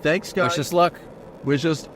Thanks, guys. Wish us luck. Wish us.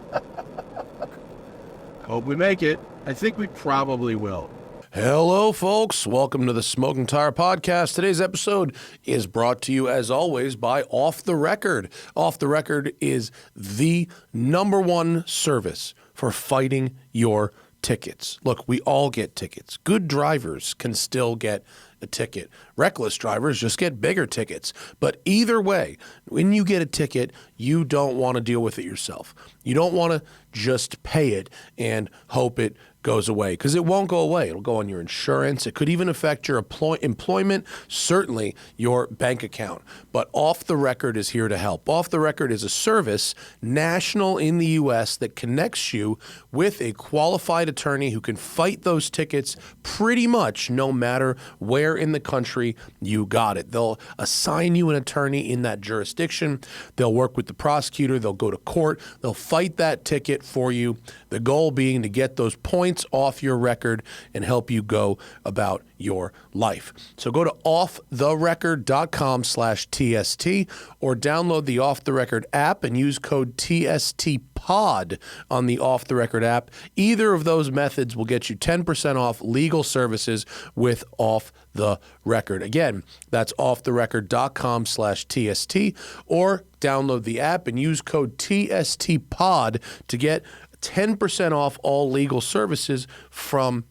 Hope we make it. I think we probably will. Hello, folks. Welcome to the Smoking Tire Podcast. Today's episode is brought to you, as always, by Off the Record. Off the Record is the #1 service for fighting your tickets. Look, we all get tickets. Good drivers can still get a ticket. Reckless drivers just get bigger tickets. But either way, when you get a ticket, you don't want to deal with it yourself. You don't want to just pay it and hope it goes away, because it won't go away. It'll go on your insurance. It could even affect your employment, certainly your bank account. But Off the Record is here to help. Off the Record is a service national in the U.S. that connects you with a qualified attorney who can fight those tickets pretty much no matter where in the country you got it. They'll assign you an attorney in that jurisdiction. They'll work with the prosecutor. They'll go to court. They'll fight that ticket for you. The goal being to get those points off your record and help you go about your life. So go to offtherecord.com/TST or download the Off the Record app and use code TSTPOD on the Off the Record app. Either of those methods will get you 10% off legal services with Off the Record. Again, that's offtherecord.com/TST or download the app and use code TSTPOD to get 10% off all legal services from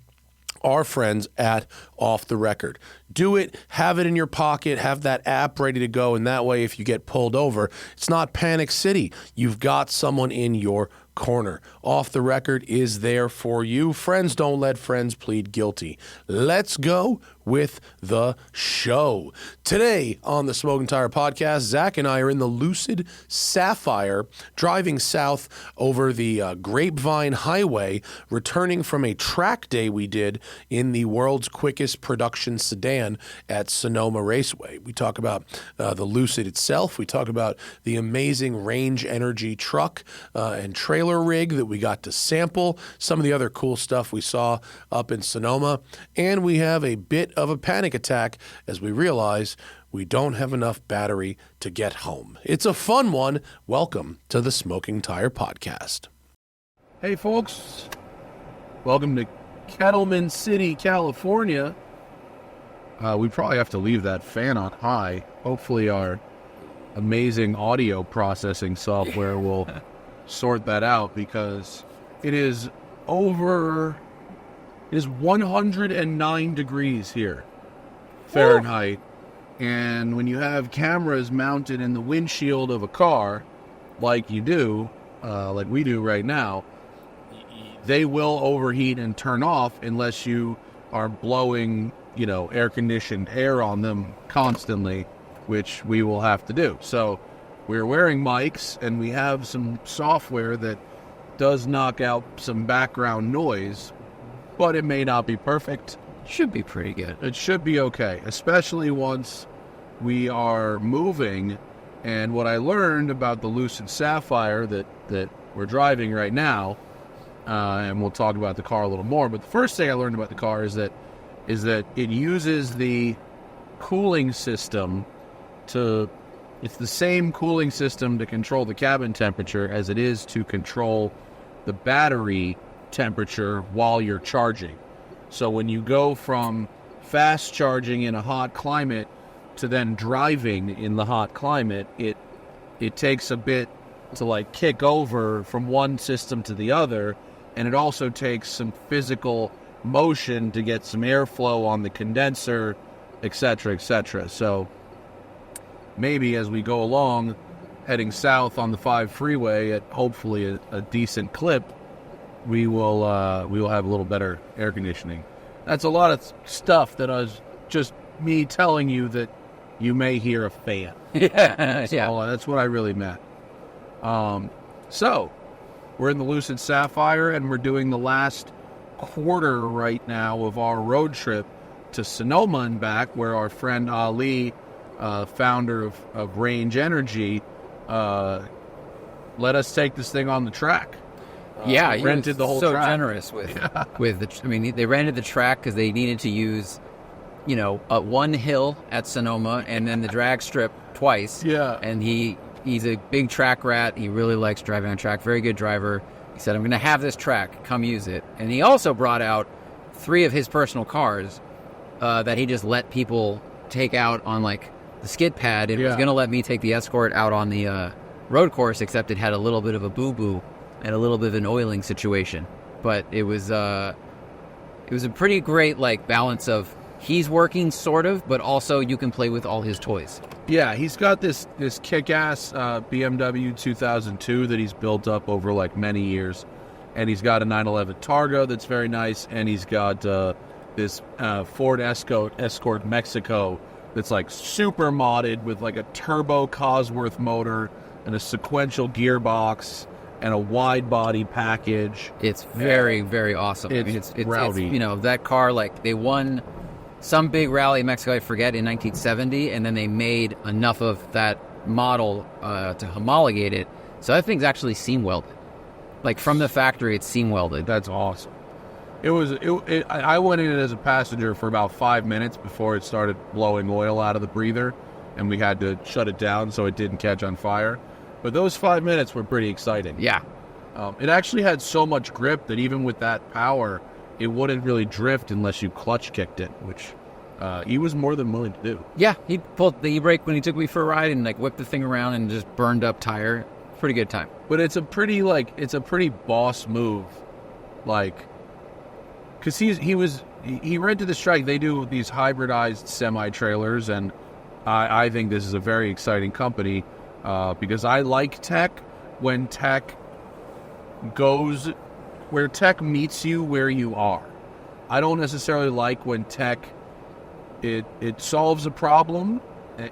our friends at Off the Record. Do it, have it in your pocket, have that app ready to go, and that way if you get pulled over, it's not Panic City. You've got someone in your corner. Off the Record is there for you. Friends don't let friends plead guilty. Let's go with the show. Today on the Smoking Tire Podcast, Zach and I are in the Lucid Sapphire, driving south over the Grapevine Highway, returning from a track day we did in the world's quickest production sedan at Sonoma Raceway. We talk about the Lucid itself. We talk about the amazing range energy truck and trailer rig that we got to sample, some of the other cool stuff we saw up in Sonoma, and we have a bit of a panic attack as we realize we don't have enough battery to get home. It's a fun one. Welcome to the Smoking Tire Podcast. Hey, folks. Welcome to Kettleman City, California. We probably have to leave that fan on high. Hopefully our amazing audio processing software will sort that out, because it is 109 degrees here Fahrenheit. And when you have cameras mounted in the windshield of a car like you do, like we do right now, they will overheat and turn off unless you are blowing, air-conditioned air on them constantly, which we will have to do. So we're wearing mics, and we have some software that does knock out some background noise, but it may not be perfect. Should be pretty good. It should be okay, especially once we are moving. And what I learned about the Lucid Sapphire that we're driving right now, and we'll talk about the car a little more, but the first thing I learned about the car is that it uses the cooling system it's the same cooling system to control the cabin temperature as it is to control the battery temperature while you're charging. So when you go from fast charging in a hot climate to then driving in the hot climate, it takes a bit to kick over from one system to the other, and it also takes some physical motion to get some airflow on the condenser, etc., etc. So maybe as we go along, heading south on the 5 freeway at hopefully a decent clip, we will have a little better air conditioning. That's a lot of stuff that was just me telling you that you may hear a fan. Yeah. That's what I really meant. So we're in the Lucid Sapphire, and we're doing the last quarter right now of our road trip to Sonoma and back, where our friend Ali, founder of Range Energy, let us take this thing on the track. Yeah, rented the whole so track. Generous with the. I mean, they rented the track because they needed to use, one hill at Sonoma and then the drag strip twice. Yeah, and he he's a big track rat. He really likes driving on track. Very good driver. He said, I'm going to have this track. Come use it. And he also brought out 3 of his personal cars that he just let people take out on, like, the skid pad. It was going to let me take the Escort out on the road course, except it had a little bit of a boo-boo and a little bit of an oiling situation. But it was a pretty great, like, balance of he's working, sort of, but also you can play with all his toys. Yeah, he's got this kick-ass BMW 2002 that he's built up over, like, many years. And he's got a 911 Targa that's very nice. And he's got this Ford Escort Mexico that's, like, super modded with, like, a turbo Cosworth motor and a sequential gearbox and a wide body package. It's very, very awesome. It's rowdy. It's, you know, that car, like, they won some big rally in Mexico, I forget, in 1970, and then they made enough of that model to homologate it. So that thing's actually seam welded. Like, from the factory, it's seam welded. That's awesome. I went in it as a passenger for about 5 minutes before it started blowing oil out of the breather, and we had to shut it down so it didn't catch on fire. But those 5 minutes were pretty exciting. Yeah. It actually had so much grip that even with that power, it wouldn't really drift unless you clutch kicked it, which he was more than willing to do. Yeah, he pulled the e-brake when he took me for a ride and, like, whipped the thing around and just burned up tire. Pretty good time. But it's a pretty boss move, like, because he rented this track. They do these hybridized semi-trailers, and I think this is a very exciting company because I like tech when tech goes where tech meets you where you are. I don't necessarily like when tech it solves a problem,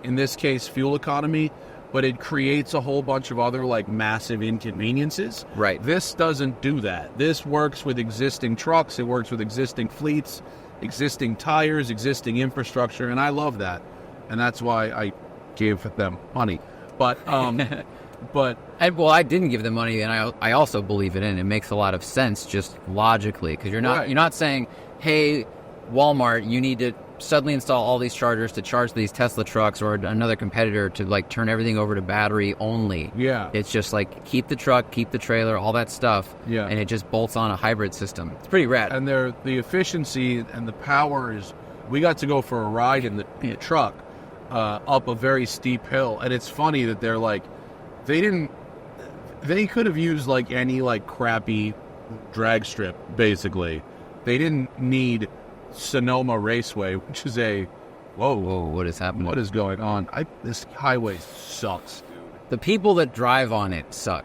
in this case fuel economy, but it creates a whole bunch of other, like, massive inconveniences. Right. This doesn't do that. This works with existing trucks. It works with existing fleets, existing tires, existing infrastructure, and I love that. And that's why I gave them money. But, well, I didn't give them money, and I also believe it in. It makes a lot of sense just logically, because you're not saying, hey, Walmart, you need to suddenly install all these chargers to charge these Tesla trucks, or another competitor to, like, turn everything over to battery only. Yeah. It's just like keep the truck, keep the trailer, all that stuff. Yeah. And it just bolts on a hybrid system. It's pretty rad. And the efficiency and the power is, we got to go for a ride in the truck up a very steep hill. And it's funny that they're like, they could have used, like, any, like, crappy drag strip, basically. They didn't need Sonoma Raceway, which is whoa, what is happening? What is going on? This highway sucks, dude. The people that drive on it suck.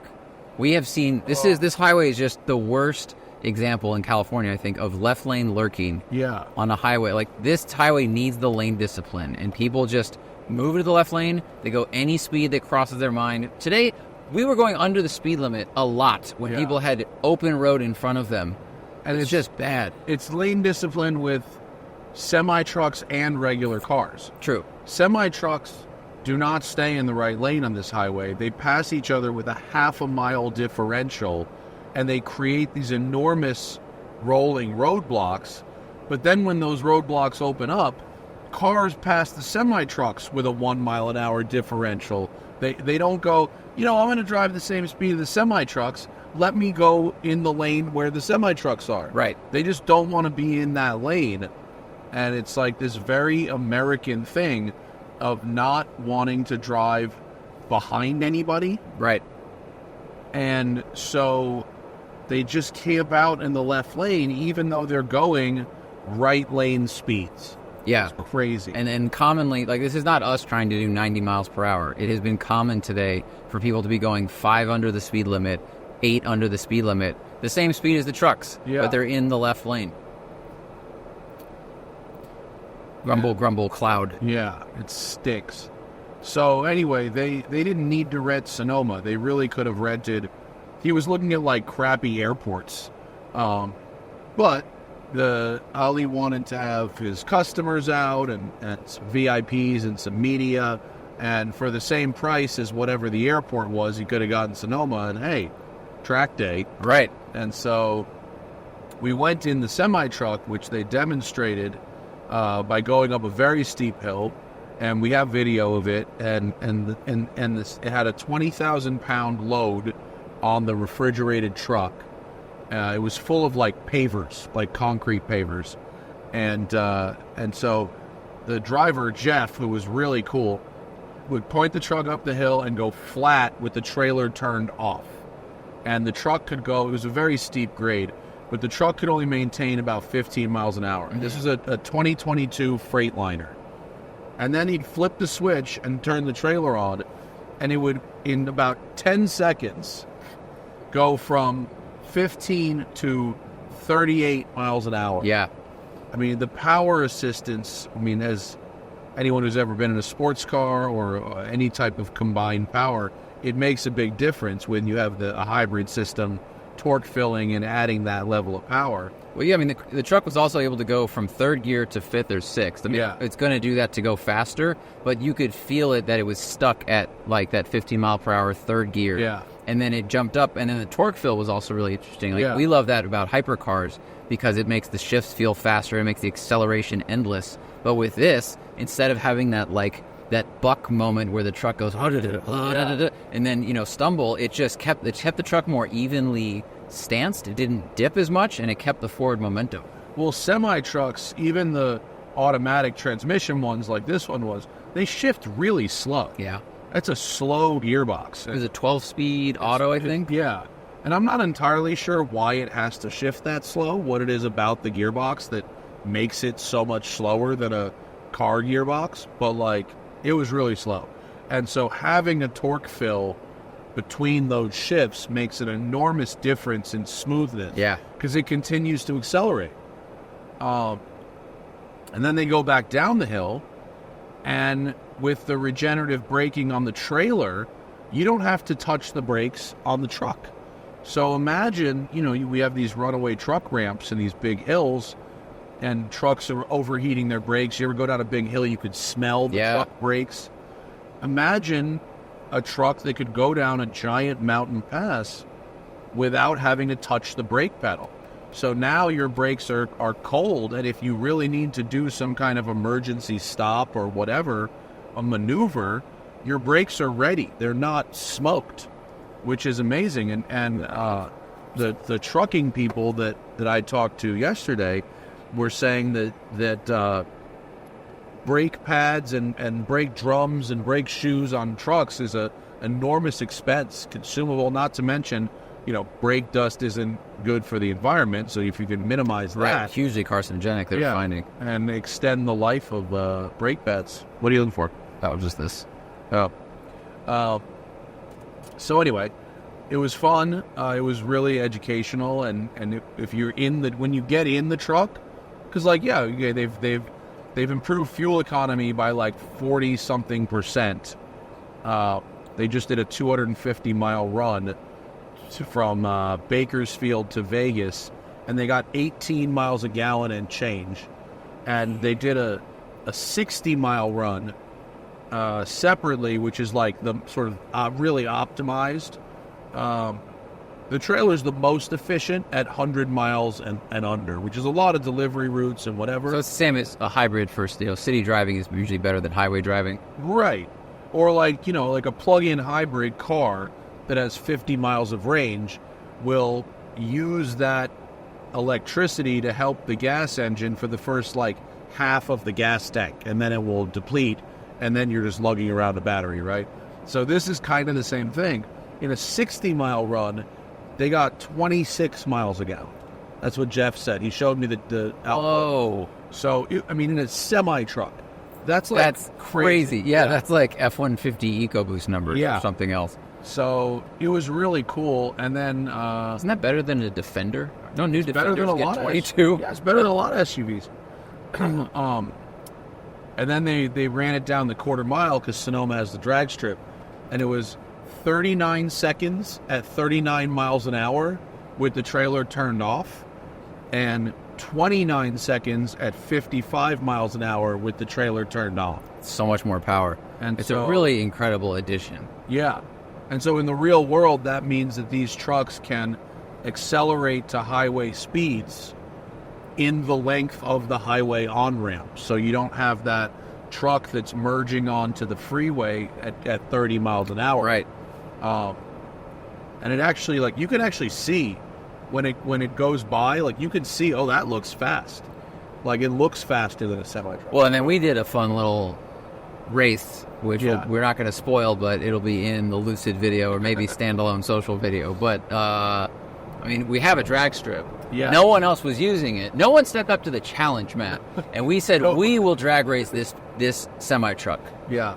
We have seen this highway is just the worst example in California, I think, of left lane lurking. Yeah. On a highway. Like, this highway needs the lane discipline, and people just move to the left lane. They go any speed that crosses their mind. Today, we were going under the speed limit a lot when people had open road in front of them. And it's just bad. It's lane discipline with semi-trucks and regular cars. True. Semi-trucks do not stay in the right lane on this highway. They pass each other with a half-a-mile differential, and they create these enormous rolling roadblocks. But then when those roadblocks open up, cars pass the semi-trucks with a 1 mile an hour differential. They don't go, I'm going to drive the same speed as the semi-trucks. Let me go in the lane where the semi-trucks are. Right. They just don't want to be in that lane. And it's like this very American thing of not wanting to drive behind anybody. Right. And so they just camp out in the left lane, even though they're going right lane speeds. Yeah. It's crazy. And commonly, like, this is not us trying to do 90 miles per hour. It has been common today for people to be going 5 under the speed limit, 8 under the speed limit, the same speed as the trucks, but they're in the left lane. Grumble, grumble, cloud. Yeah, it stinks. So anyway, they didn't need to rent Sonoma. They really could have rented. He was looking at, like, crappy airports. But Ali wanted to have his customers out and some VIPs and some media. And for the same price as whatever the airport was, he could have gotten Sonoma. And hey, track day. Right. And so we went in the semi-truck, which they demonstrated by going up a very steep hill. and we have video of it, and this, it had a 20,000-pound load on the refrigerated truck. It was full of like pavers, like concrete pavers, and so the driver Jeff, who was really cool, would point the truck up the hill and go flat with the trailer turned off, and the truck could go. It was a very steep grade, but the truck could only maintain about 15 miles an hour. And this is a 2022 Freightliner. And then he'd flip the switch and turn the trailer on, and it would, in about 10 seconds, go from 15 to 38 miles an hour. Yeah. I mean, the power assistance, I mean, as anyone who's ever been in a sports car or any type of combined power, it makes a big difference when you have a hybrid system, torque filling and adding that level of power. Well, yeah, I mean, the truck was also able to go from third gear to fifth or sixth. I mean, it's going to do that to go faster, but you could feel it that it was stuck at like that 15 mile per hour third gear. Yeah. And then it jumped up, and then the torque fill was also really interesting. Like, we love that about hypercars because it makes the shifts feel faster, it makes the acceleration endless. But with this, instead of having that like that buck moment where the truck goes and then stumble, it just kept the truck more evenly stanced. It didn't dip as much, and it kept the forward momentum. Well, semi trucks, even the automatic transmission ones like this one was, they shift really slow. Yeah. That's a slow gearbox. It was a 12-speed auto, I think. Yeah. And I'm not entirely sure why it has to shift that slow, what it is about the gearbox that makes it so much slower than a car gearbox, but like it was really slow. And so having a torque fill between those shifts makes an enormous difference in smoothness. Yeah. Because it continues to accelerate. And then they go back down the hill, and with the regenerative braking on the trailer, you don't have to touch the brakes on the truck. So imagine, we have these runaway truck ramps and these big hills, and trucks are overheating their brakes. You ever go down a big hill, you could smell the truck brakes. Imagine a truck that could go down a giant mountain pass without having to touch the brake pedal. So now your brakes are cold, and if you really need to do some kind of emergency stop or whatever, a maneuver, your brakes are ready. They're not smoked, which is amazing. And the trucking people that I talked to yesterday were saying that brake pads and brake drums and brake shoes on trucks is a enormous expense, consumable, not to mention, brake dust isn't good for the environment, so if you can minimize that. Right, hugely carcinogenic, they're finding. And extend the life of brake pads. What are you looking for? That was just this. Oh. So anyway, it was fun. It was really educational, and if you're when you get in the truck, because they've improved fuel economy by like 40-something%. They just did a 250-mile run from Bakersfield to Vegas, and they got 18 miles a gallon and change. And they did a 60-mile run separately, which is like the sort of really optimized. The trailer's the most efficient at 100 miles and under, which is a lot of delivery routes and whatever. So it's the same as a hybrid for city driving is usually better than highway driving. Right. Or like a plug-in hybrid car that has 50 miles of range will use that electricity to help the gas engine for the first like half of the gas tank, and then it will deplete, and then you're just lugging around the battery, right? So this is kind of the same thing. In a 60-mile run, they got 26 miles a gallon. That's what Jeff said. He showed me the output. Oh. So, in a semi-truck, that's crazy. Yeah, that's like F-150 EcoBoost numbers or something else. So it was really cool. And then... isn't that better than a Defender? No, new Defenders better than a lot get 22. Yeah, it's better than a lot of SUVs. And then they ran it down the quarter mile because Sonoma has the drag strip. And it was 39 seconds at 39 miles an hour with the trailer turned off, and 29 seconds at 55 miles an hour with the trailer turned on. So much more power. And it's a really incredible addition. Yeah. And so in the real world, that means that these trucks can accelerate to highway speeds in the length of the highway on-ramp. So you don't have that truck that's merging onto the freeway at 30 miles an hour. Right. And it actually, like, you can actually see when it goes by, like, you can see, oh, that looks fast. Like, it looks faster than a semi-truck. Well, and then we did a fun little race, which we're not going to spoil, but it'll be in the Lucid video or maybe standalone social video. But, I mean, we have a drag strip. Yeah. No one else was using it. No one stepped up to the challenge, Matt. And we said, we will drag race this semi-truck. Yeah.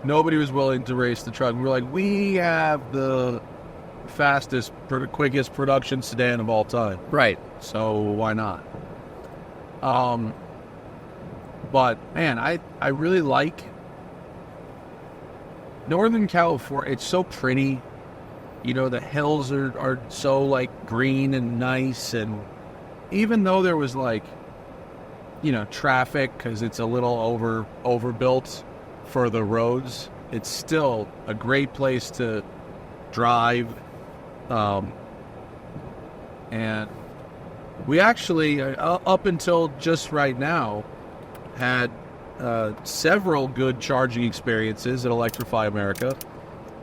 Nobody was willing to race the truck. We were like, we have the fastest, quickest production sedan of all time. Right. So why not? But, man, I really like Northern California. It's so pretty. You know, the hills are so, like, green and nice. And even though there was, like, you know, traffic because it's a little overbuilt for the roads, it's still a great place to drive. And we actually, up until just right now, had several good charging experiences at Electrify America.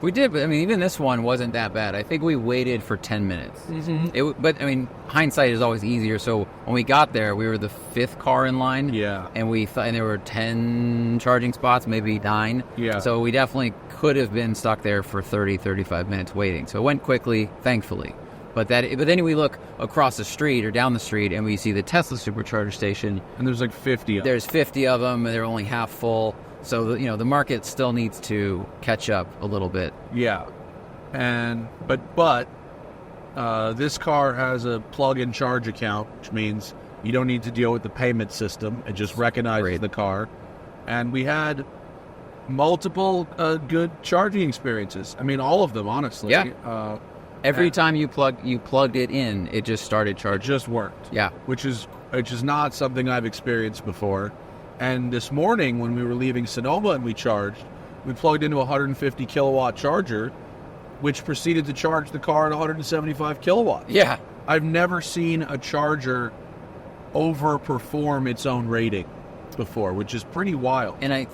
We did, but I mean, even this one wasn't that bad. I think we waited for 10 minutes. Mm-hmm. But I mean, hindsight is always easier. So when we got there, we were the 5th car in line. Yeah. And and there were 10 charging spots, maybe 9. Yeah. So we definitely could have been stuck there for 30, 35 minutes waiting. So it went quickly, thankfully. But then we look across the street or down the street and we see the Tesla supercharger station. And there's like 50 of them. There's 50 of them, and they're only half full. So, you know, the market still needs to catch up a little bit. Yeah. But this car has a plug-in charge account, which means you don't need to deal with the payment system. It just recognizes the car. And we had multiple good charging experiences. I mean, all of them, honestly. Yeah. Every time you plugged it in, it just started charging. It just worked. Yeah. Which is not something I've experienced before. And this morning, when we were leaving Sonoma and we charged, we plugged into a 150 kilowatt charger, which proceeded to charge the car at 175 kilowatts. Yeah. I've never seen a charger overperform its own rating before, which is pretty wild. And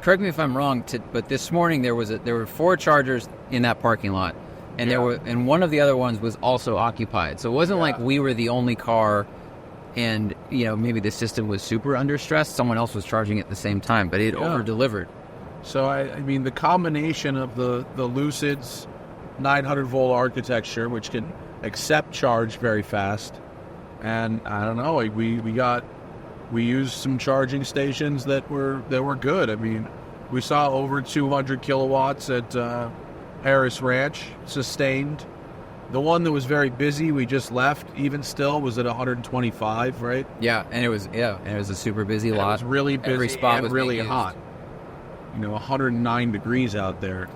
correct me if I'm wrong, but this morning there were 4 chargers in that parking lot, and and one of the other ones was also occupied. So it wasn't like we were the only car. And, you know, maybe the system was super under stress. Someone else was charging at the same time, but it over-delivered. So, I mean, the combination of the Lucid's 900-volt architecture, which can accept charge very fast, and, I don't know, we used some charging stations that were good. I mean, we saw over 200 kilowatts at Harris Ranch, sustained. The one that was very busy, we just left, even still, was at 125, right? Yeah, and it was a super busy lot. It was really busy. Every spot was really being hot. You know, 109 degrees out there.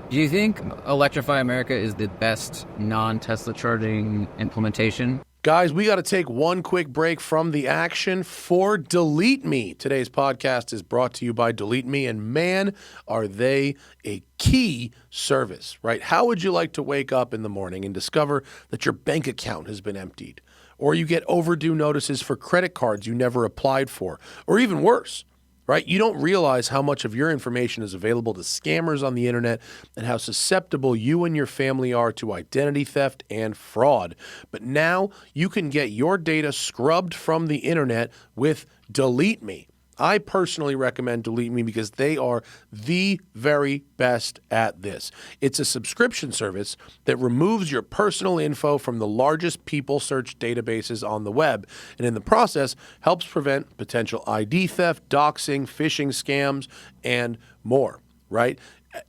Do you think Electrify America is the best non-Tesla charging implementation? Guys, we got to take one quick break from the action for DeleteMe. Today's podcast is brought to you by DeleteMe, and man, are they a key service, right? How would you like to wake up in the morning and discover that your bank account has been emptied? Or you get overdue notices for credit cards you never applied for? Or even worse, right? You don't realize how much of your information is available to scammers on the internet and how susceptible you and your family are to identity theft and fraud. But now you can get your data scrubbed from the internet with DeleteMe. I personally recommend DeleteMe because they are the very best at this. It's a subscription service that removes your personal info from the largest people search databases on the web, and in the process helps prevent potential ID theft, doxing, phishing scams, and more, right?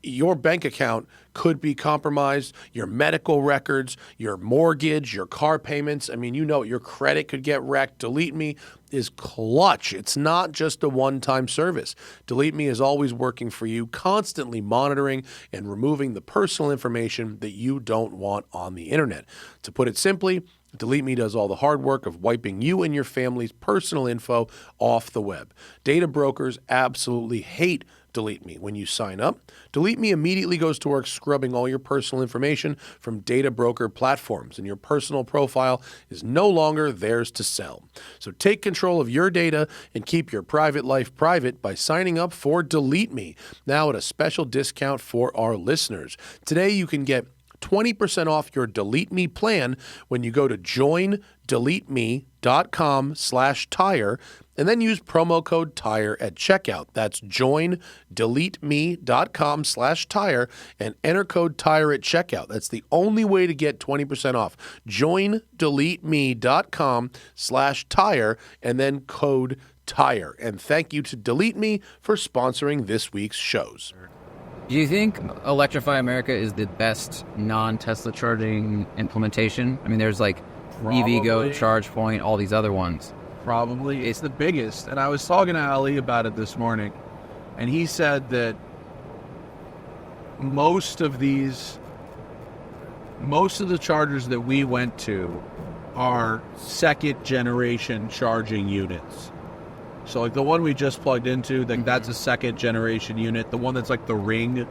Your bank account could be compromised, your medical records, your mortgage, your car payments. I mean, you know, your credit could get wrecked. DeleteMe is clutch. It's not just a one-time service. DeleteMe is always working for you, constantly monitoring and removing the personal information that you don't want on the internet. To put it simply, DeleteMe does all the hard work of wiping you and your family's personal info off the web. Data brokers absolutely hate DeleteMe. When you sign up, DeleteMe immediately goes to work scrubbing all your personal information from data broker platforms, and your personal profile is no longer theirs to sell. So take control of your data and keep your private life private by signing up for DeleteMe, now at a special discount for our listeners. Today, you can get 20% off your DeleteMe plan when you go to joindeleteme.com/tire and then use promo code TIRE at checkout. That's joindeleteme.com/tire and enter code TIRE at checkout. That's the only way to get 20% off. Joindeleteme.com/tire and then code TIRE. And thank you to DeleteMe for sponsoring this week's shows. Do you think Electrify America is the best non-Tesla charging implementation? I mean, there's like EVgo, ChargePoint, all these other ones. Probably. It's the biggest. And I was talking to Ali about it this morning, and he said that most of the chargers that we went to are second generation charging units. So like the one we just plugged into, that's a second generation unit. The one that's like the ring,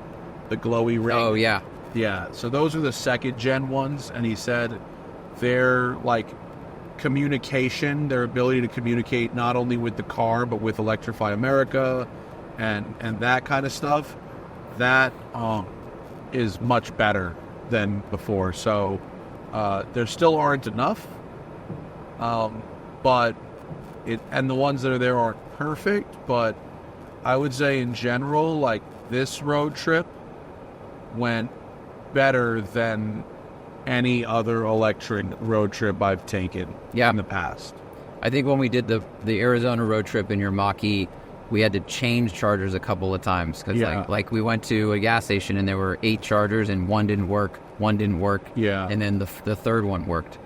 the glowy ring. Oh, yeah. Yeah. So those are the second gen ones. And he said their like communication, their ability to communicate not only with the car, but with Electrify America and that kind of stuff, that is much better than before. So there still aren't enough. But and the ones that are there aren't perfect, but I would say in general, like this road trip went better than any other electric road trip I've taken in the past. I think when we did the Arizona road trip in your Mach-E, we had to change chargers a couple of times because like we went to a gas station and there were 8 chargers and one didn't work, and then the third one worked.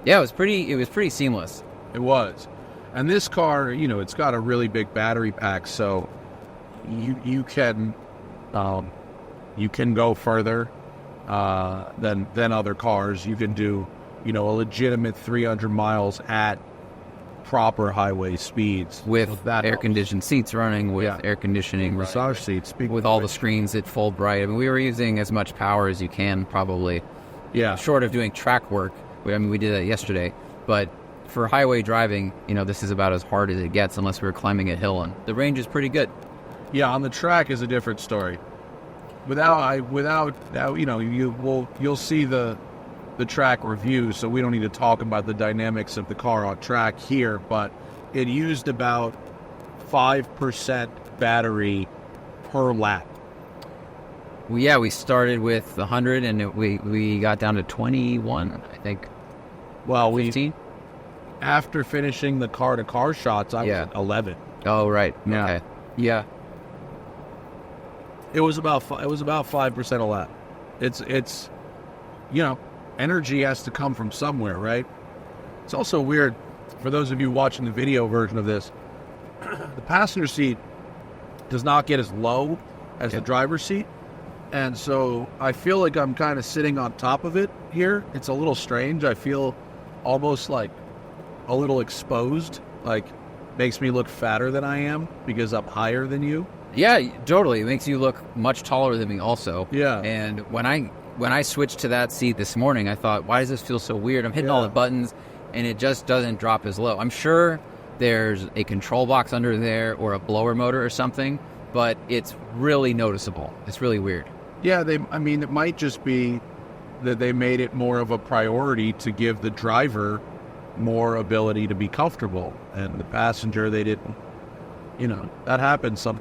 Yeah, it was pretty seamless. It was. And this car, it's got a really big battery pack, so you can go further than other cars. You can do, a legitimate 300 miles at proper highway speeds with that air-conditioned seats running, with air conditioning, massage seats, with all the screens that fold bright. I mean, we were using as much power as you can, probably. Yeah. Short of doing track work. I mean, we did that yesterday, but for highway driving, this is about as hard as it gets unless we were climbing a hill, and the range is pretty good. Yeah, on the track is a different story. You'll see the track review, so we don't need to talk about the dynamics of the car on track here, but it used about 5% battery per lap. Well, yeah, we started with 100 and we got down to 21, I think. Well, 15? After finishing the car-to-car shots, I was at 11. Oh, right. Yeah. Okay. Yeah. It was about 5% a lap. It's energy has to come from somewhere, right? It's also weird for those of you watching the video version of this. The passenger seat does not get as low as the driver's seat, and so I feel like I'm kind of sitting on top of it here. It's a little strange. I feel almost like a little exposed, like makes me look fatter than I am because I'm higher than you. Yeah, totally. It makes you look much taller than me also. Yeah. And when I switched to that seat this morning, I thought, why does this feel so weird? I'm hitting all the buttons and it just doesn't drop as low. I'm sure there's a control box under there or a blower motor or something, but it's really noticeable. It's really weird. Yeah, it might just be that they made it more of a priority to give the driver more ability to be comfortable, and the passenger, they didn't. That happens a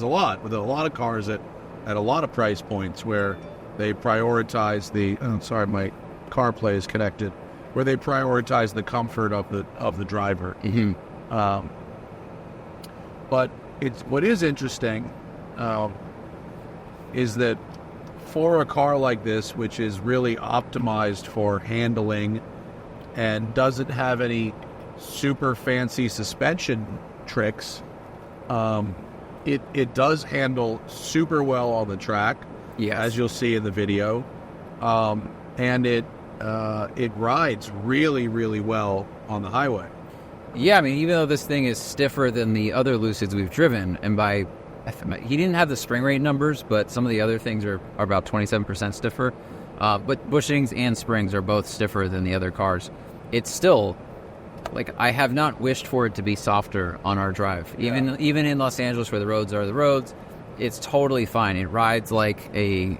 lot with a lot of cars at a lot of price points where they prioritize my CarPlay is connected, where they prioritize the comfort of the driver. Mm-hmm. But what is interesting is that for a car like this, which is really optimized for handling and doesn't have any super fancy suspension tricks, it does handle super well on the track, as you'll see in the video, and it rides really, really well on the highway. Yeah, I mean, even though this thing is stiffer than the other Lucids we've driven, and by He didn't have the spring rate numbers, but some of the other things are about 27% stiffer. But bushings and springs are both stiffer than the other cars. It's still, like, I have not wished for it to be softer on our drive. Even in Los Angeles, where the roads are the roads, it's totally fine. It rides like a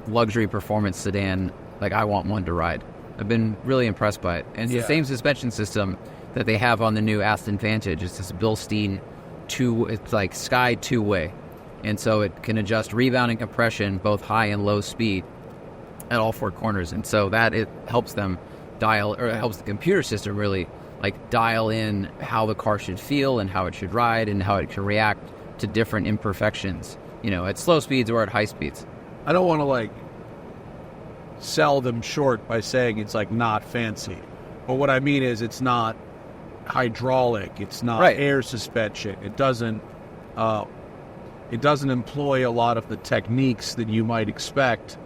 luxury performance sedan. Like, I want one to ride. I've been really impressed by it. And it's the same suspension system that they have on the new Aston Vantage. It's this Bilstein it's like Sky two-way. And so it can adjust rebound and compression, both high and low speed, at all four corners. And so that it helps them it helps the computer system really like dial in how the car should feel and how it should ride and how it can react to different imperfections, at slow speeds or at high speeds. I don't want to like sell them short by saying it's like not fancy, but what I mean is it's not hydraulic, it's not air suspension. It doesn't employ a lot of the techniques that you might expect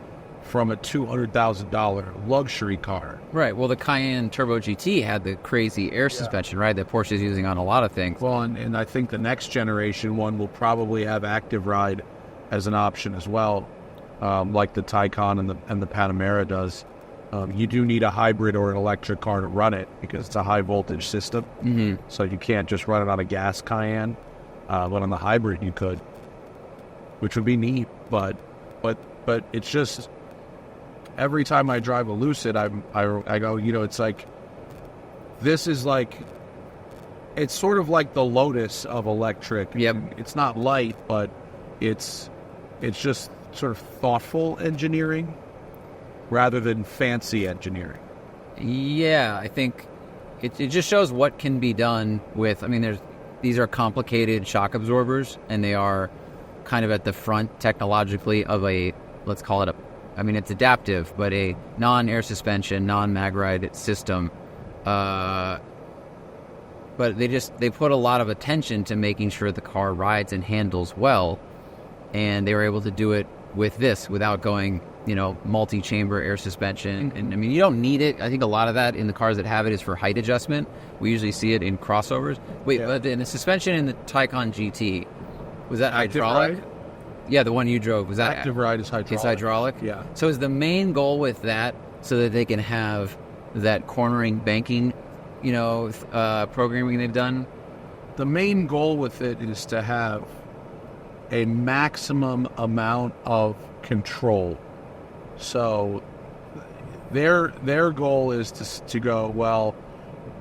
from a $200,000 luxury car. Right. Well, the Cayenne Turbo GT had the crazy air suspension, right, that Porsche is using on a lot of things. Well, and I think the next generation one will probably have active ride as an option as well, like the Taycan and the Panamera does. You do need a hybrid or an electric car to run it because it's a high voltage system. Mm-hmm. So you can't just run it on a gas Cayenne, but on the hybrid you could, which would be neat. But it's just every time I drive a Lucid, I go, it's like, this is like, it's sort of like the Lotus of electric. Yep. It's not light, but it's just sort of thoughtful engineering rather than fancy engineering. Yeah, I think it just shows what can be done with, these are complicated shock absorbers, and they are kind of at the front technologically of let's call it it's adaptive, but a non-air suspension, non-mag ride system. But they put a lot of attention to making sure the car rides and handles well, and they were able to do it with this without going, multi-chamber air suspension. And you don't need it. I think a lot of that in the cars that have it is for height adjustment. We usually see it in crossovers. But in the suspension in the Taycan GT, was that hydraulic? Ride? Yeah, the one you drove. Was that active ride is hydraulic? It's hydraulic? Yeah. So is the main goal with that so that they can have that cornering banking, programming they've done? The main goal with it is to have a maximum amount of control. So their goal is to go, well,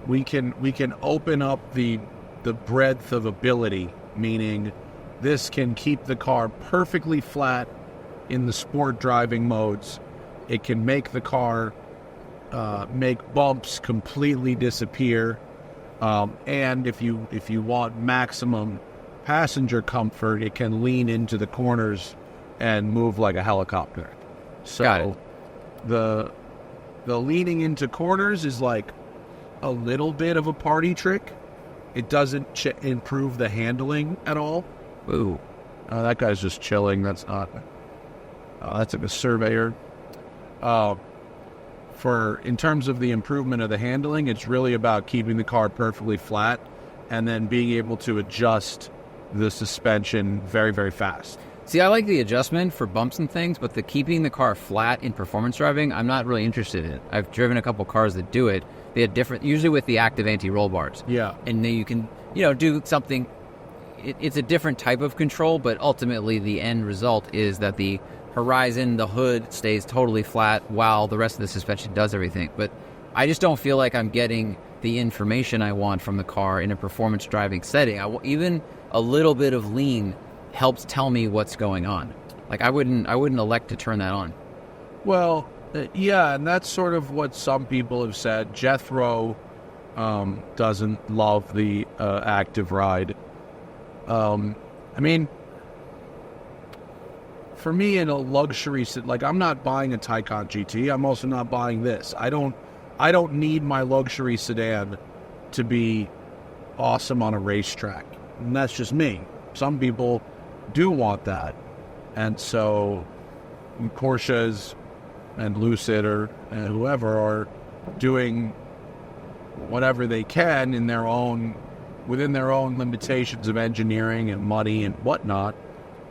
we can open up the breadth of ability, meaning this can keep the car perfectly flat in the sport driving modes. It can make the car make bumps completely disappear, and if you want maximum passenger comfort, it can lean into the corners and move like a helicopter. So got it. The leaning into corners is like a little bit of a party trick. It doesn't improve the handling at all. Ooh. That guy's just chilling. That's not... that's like a surveyor. In terms of the improvement of the handling, it's really about keeping the car perfectly flat and then being able to adjust the suspension very, very fast. See, I like the adjustment for bumps and things, but the keeping the car flat in performance driving, I'm not really interested in. I've driven a couple cars that do it. They had different, usually with the active anti-roll bars. Yeah. And then you can, do something. It's a different type of control, but ultimately the end result is that the horizon, the hood stays totally flat while the rest of the suspension does everything. But I just don't feel like I'm getting the information I want from the car in a performance driving setting. Even a little bit of lean helps tell me what's going on. Like I wouldn't elect to turn that on. Well, yeah, and that's sort of what some people have said. Jethro doesn't love the active ride. For me, in a luxury, like I'm not buying a Taycan GT. I'm also not buying this. I don't need my luxury sedan to be awesome on a racetrack. And that's just me. Some people do want that. And so Porsches and Lucid and whoever are doing whatever they can in their own within their own limitations of engineering and money and whatnot,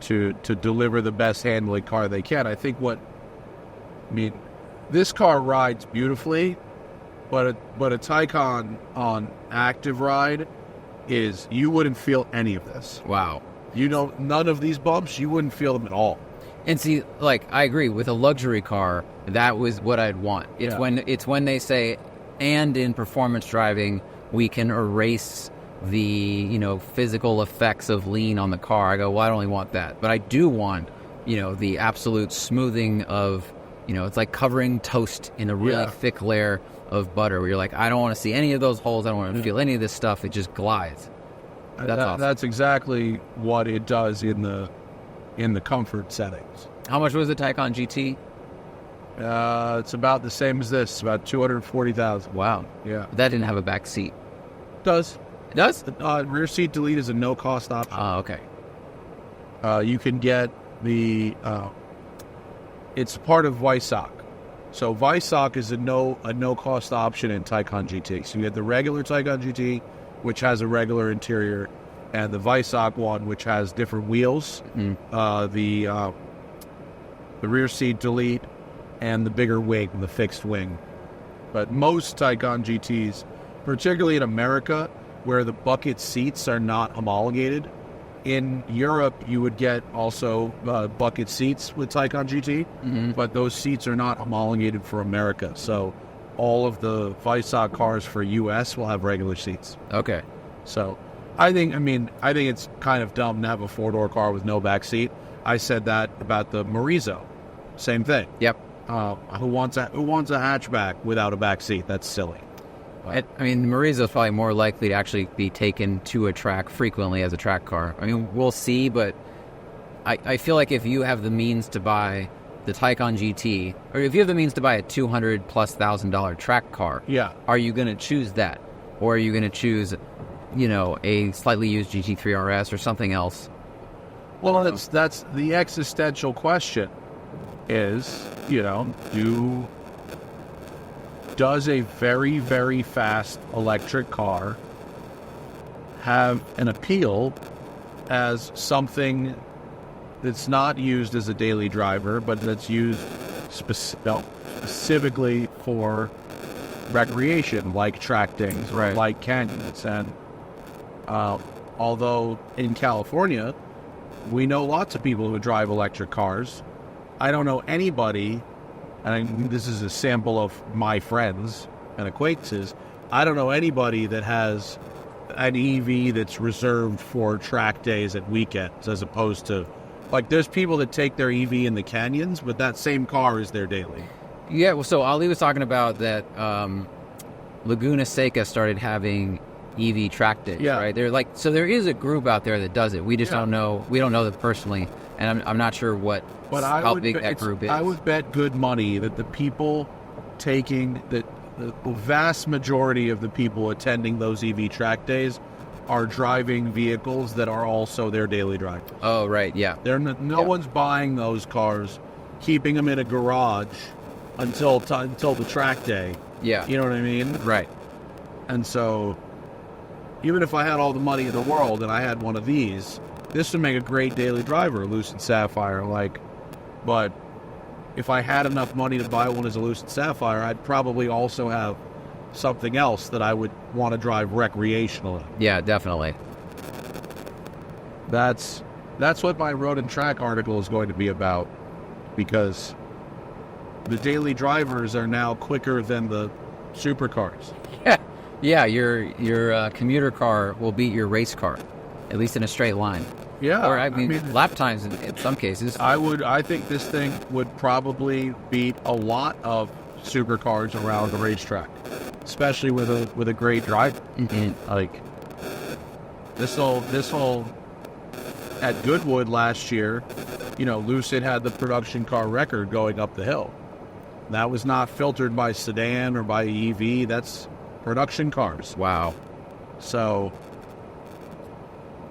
to deliver the best handling car they can. I mean, this car rides beautifully, but a Taycan on active ride you wouldn't feel any of this. Wow. None of these bumps, you wouldn't feel them at all. And see, like, I agree, with a luxury car, that was what I'd want. It's when they say, and in performance driving, we can erase the, physical effects of lean on the car. I go, well, I don't really want that. But I do want, the absolute smoothing of, it's like covering toast in a really thick layer of butter, where you're like, I don't want to see any of those holes. I don't want to feel any of this stuff. It just glides. That's awesome. That's exactly what it does in the comfort settings. How much was the Taycan GT? It's about the same as this. It's about $240,000. Wow. Yeah. But that didn't have a back seat. It does. It does? Rear seat delete is a no-cost option. Oh, okay. You can get it's part of Weissach. So Weissach is a no-cost option in Taycan GT. So you get the regular Taycan GT, which has a regular interior, and the Weissach one, which has different wheels, the rear seat delete, and the bigger wing, the fixed wing. But most Taycan GTs, particularly in America, where the bucket seats are not homologated, in Europe you would get also bucket seats with Taycan GT, but those seats are not homologated for America. So all of the Weissach cars for US will have regular seats. Okay. So I think it's kind of dumb to have a four-door car with no back seat. I said that about the Morizo. Same thing. Yep. Who wants a hatchback without a back seat? That's silly. The Morizo is probably more likely to actually be taken to a track frequently as a track car. I mean, we'll see, but I feel like if you have the means to buy the Taycan GT, or if you have the means to buy a $200,000+ track car, are you going to choose that? Or are you going to choose, a slightly used GT3 RS or something else? Well, that's the existential question is, does a very, very fast electric car have an appeal as something that's not used as a daily driver, but that's used specifically for recreation, like track days, right, like canyons? And although in California, we know lots of people who drive electric cars, I don't know anybody, and this is a sample of my friends and acquaintances, I don't know anybody that has an EV that's reserved for track days at weekends, as opposed to, like, there's people that take their EV in the canyons, but that same car is their daily. Yeah, well, so Ali was talking about that Laguna Seca started having EV track days, right? They're like, so there is a group out there that does it. We just don't know. We don't know them personally, and I'm not sure how big that group is. I would bet good money that the people taking the vast majority of the people attending those EV track days are driving vehicles that are also their daily drive. Oh, right, yeah. No one's buying those cars, keeping them in a garage until the track day. Yeah. You know what I mean? Right. And so, even if I had all the money in the world and I had one of these, this would make a great daily driver, a Lucid Sapphire. But if I had enough money to buy one as a Lucid Sapphire, I'd probably also have something else that I would want to drive recreationally. Yeah, definitely. That's what my Road and Track article is going to be about, because the daily drivers are now quicker than the supercars. Yeah, your commuter car will beat your race car, at least in a straight line. Yeah, or I mean lap times in some cases. I think this thing would probably beat a lot of supercars around the racetrack, especially with a great driver. Like this whole at Goodwood last year, Lucid had the production car record going up the hill. That was not filtered by sedan or by EV. That's production cars. Wow. So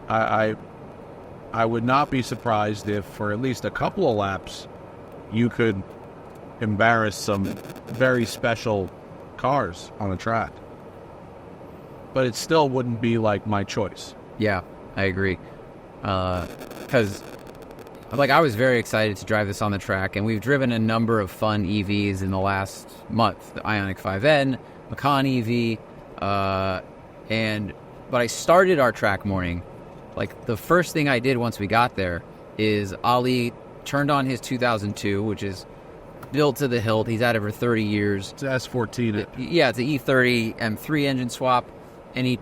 I would not be surprised if for at least a couple of laps you could embarrass some very special cars on a track. but it still wouldn't be like my choice. Yeah, I agree. Because, like, I was very excited to drive this on the track, and we've driven a number of fun EVs in the last month. The Ioniq 5N, Macan EV, but I started our track morning. Like, the first thing I did once we got there is Ali turned on his 2002, which is built to the hilt. He's had it for 30 years. It's S14. Yeah, it's an E30 M3 engine swap, and he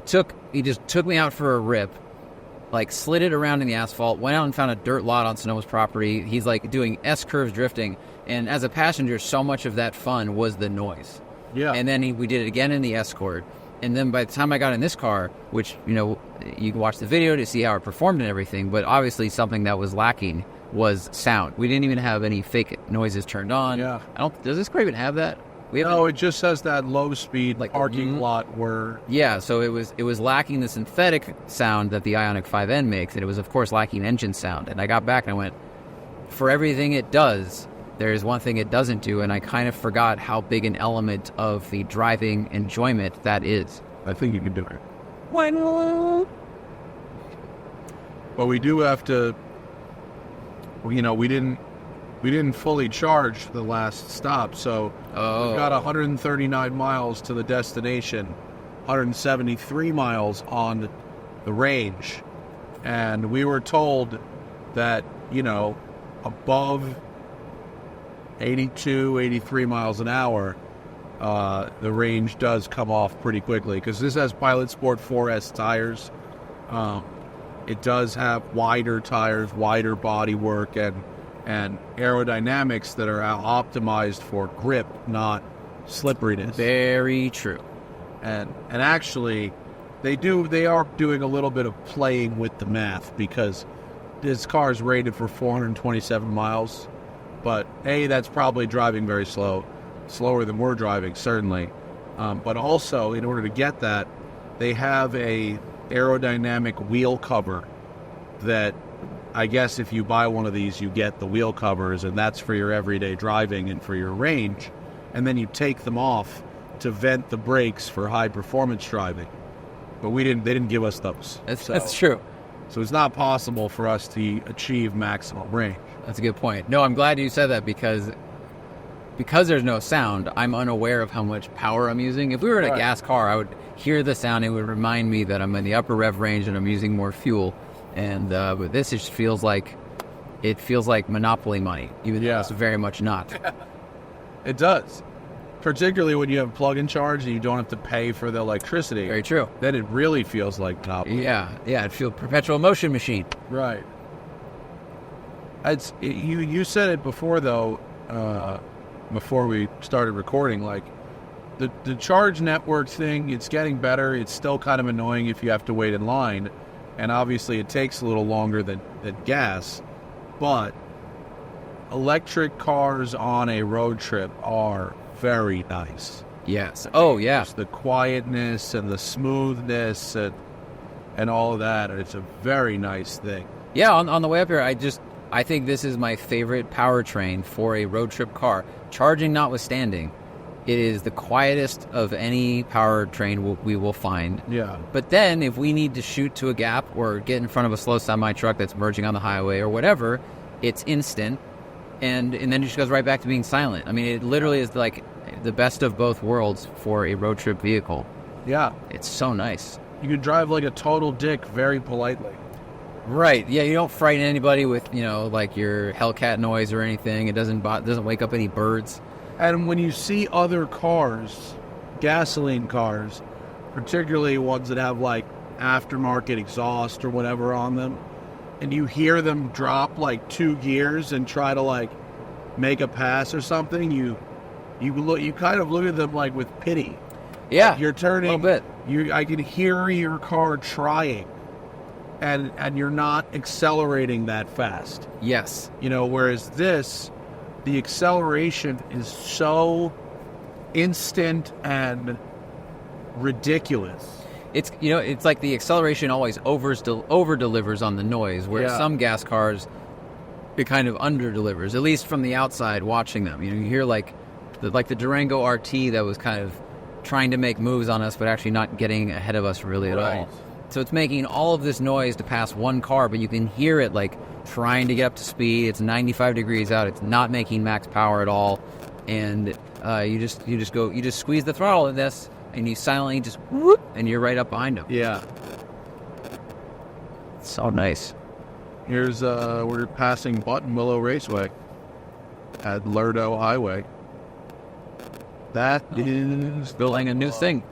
just took me out for a rip, like slid it around in the asphalt, went out and found a dirt lot on Sonoma's property. He's like doing S-curves drifting, and as a passenger, so much of that fun was the noise. Yeah. And then we did it again in the Escort, and then by the time I got in this car, which, you know, you can watch the video to see how it performed and everything, but obviously something that was lacking was sound. We didn't even have any fake noises turned on. Yeah. Does this car even have that? No, it just has that low speed Like, parking lot where... Yeah, so it was lacking the synthetic sound that the Ioniq 5N makes, and it was, of course, lacking engine sound. And I got back and I went, for everything it does, there is one thing it doesn't do, and I kind of forgot how big an element of the driving enjoyment that is. I think you can do it. Why not? But we do have to... You know, we didn't fully charge the last stop, so we've got 139 miles to the destination, 173 miles on the range, and we were told that, you know, above 82, 83 miles an hour, the range does come off pretty quickly, because this has Pilot Sport 4S tires. It does have wider tires, wider bodywork, and aerodynamics that are optimized for grip, not slipperiness. Very true. And actually, they are doing a little bit of playing with the math, because this car is rated for 427 miles, but that's probably driving very slower than we're driving, certainly. But also, in order to get that, they have a aerodynamic wheel cover that, I guess if you buy one of these, you get the wheel covers, and that's for your everyday driving and for your range. And then you take them off to vent the brakes for high performance driving. But they didn't give us those. That's true. So it's not possible for us to achieve maximum range. That's a good point. No, I'm glad you said that, because there's no sound, I'm unaware of how much power I'm using. If we were in a gas car, I would hear the sound. It would remind me that I'm in the upper rev range and I'm using more fuel. And but this just feels like monopoly money, even though it's very much not. It does, particularly when you have plug-in charge and you don't have to pay for the electricity. Very true. Then it really feels like monopoly. Yeah, it feels perpetual motion machine. Right. You said it before, though. Before we started recording, like the charge network thing, it's getting better. It's still kind of annoying if you have to wait in line, and obviously it takes a little longer than gas, but electric cars on a road trip are very nice. Yes. Oh, yeah. Just the quietness and the smoothness and all of that. It's a very nice thing. Yeah, on the way up here, I think this is my favorite powertrain for a road trip car. Charging notwithstanding, it is the quietest of any powertrain we will find. Yeah. But then if we need to shoot to a gap or get in front of a slow semi-truck that's merging on the highway or whatever, it's instant, and then it just goes right back to being silent. I mean, it literally is like the best of both worlds for a road trip vehicle. Yeah. It's so nice. You can drive like a total dick very politely. Right. Yeah, you don't frighten anybody with, like your Hellcat noise or anything. It doesn't wake up any birds. And when you see other cars, gasoline cars, particularly ones that have like aftermarket exhaust or whatever on them, and you hear them drop like 2 gears and try to like make a pass or something, you kind of look at them like with pity. Yeah. Like you're turning a little bit. I can hear your car trying. And you're not accelerating that fast. Yes. Whereas the acceleration is so instant and ridiculous. It's like the acceleration always over delivers on the noise, where some gas cars, it kind of under delivers, at least from the outside watching them. You hear like the Durango RT that was kind of trying to make moves on us, but actually not getting ahead of us really at all. So it's making all of this noise to pass one car, but you can hear it like trying to get up to speed. It's 95 degrees out. It's not making max power at all, and you just squeeze the throttle in this, and you silently just whoop, and you're right up behind him. Yeah. So nice. Here's we're passing Button Willow Raceway at Lerdo Highway. That is Building a new thing.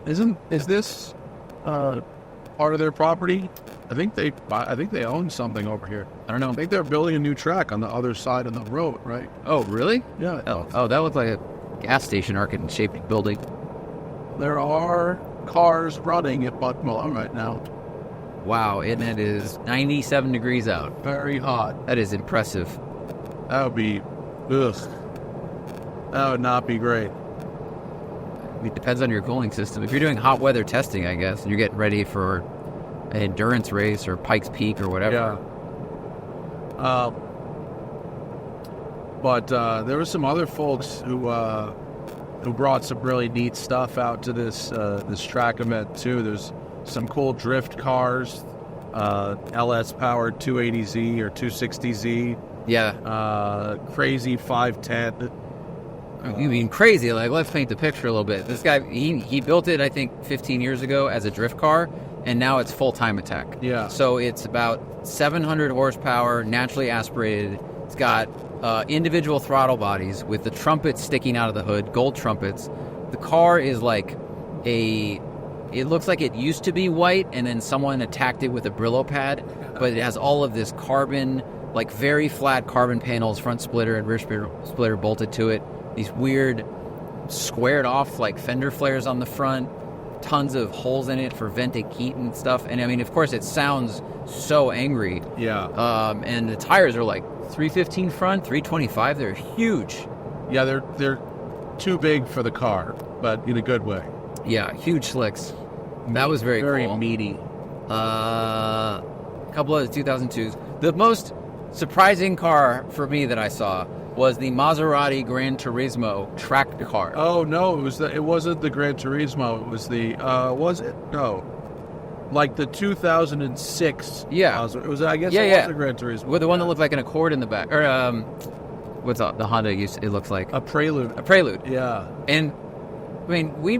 Is this part of their property? I think they own something over here. I don't know. I think they're building a new track on the other side of the road, right? Oh, really? Yeah. Oh, that looks like a gas station shaped building. There are cars running at Button Willow right now. Wow, and it is 97 degrees out. Very hot. That is impressive. That would be, ugh. That would not be great. It depends on your cooling system. If you're doing hot weather testing, I guess, and you're getting ready for an endurance race or Pikes Peak or whatever. Yeah. But there were some other folks who brought some really neat stuff out to this track event too. There's some cool drift cars, LS powered 280Z or 260Z. Yeah. Crazy 510. You mean crazy? Like, let's paint the picture a little bit. This guy, he built it, I think, 15 years ago as a drift car, and now it's full-time attack. Yeah. So it's about 700 horsepower, naturally aspirated. It's got individual throttle bodies with the trumpets sticking out of the hood, gold trumpets. The car is like it looks like it used to be white, and then someone attacked it with a Brillo pad, but it has all of this carbon, like very flat carbon panels, front splitter and rear splitter bolted to it. These weird squared off like fender flares on the front, tons of holes in it for venting heat and stuff. And I mean, of course, it sounds so angry. Yeah. And the tires are like 315 front, 325. They're huge. Yeah, they're too big for the car, but in a good way. Yeah, huge slicks. That was very Very cool. meaty. A couple of the 2002s. The most surprising car for me that I saw was the Maserati Gran Turismo track car. Oh no, it wasn't the Gran Turismo. It was the was it? No, like the 2006. Yeah, it was. I guess yeah, it yeah. was the Gran Turismo. With the one that looked like an Accord in the back, or what's up? The Honda it looks like A Prelude. a Prelude. Yeah. And I mean, we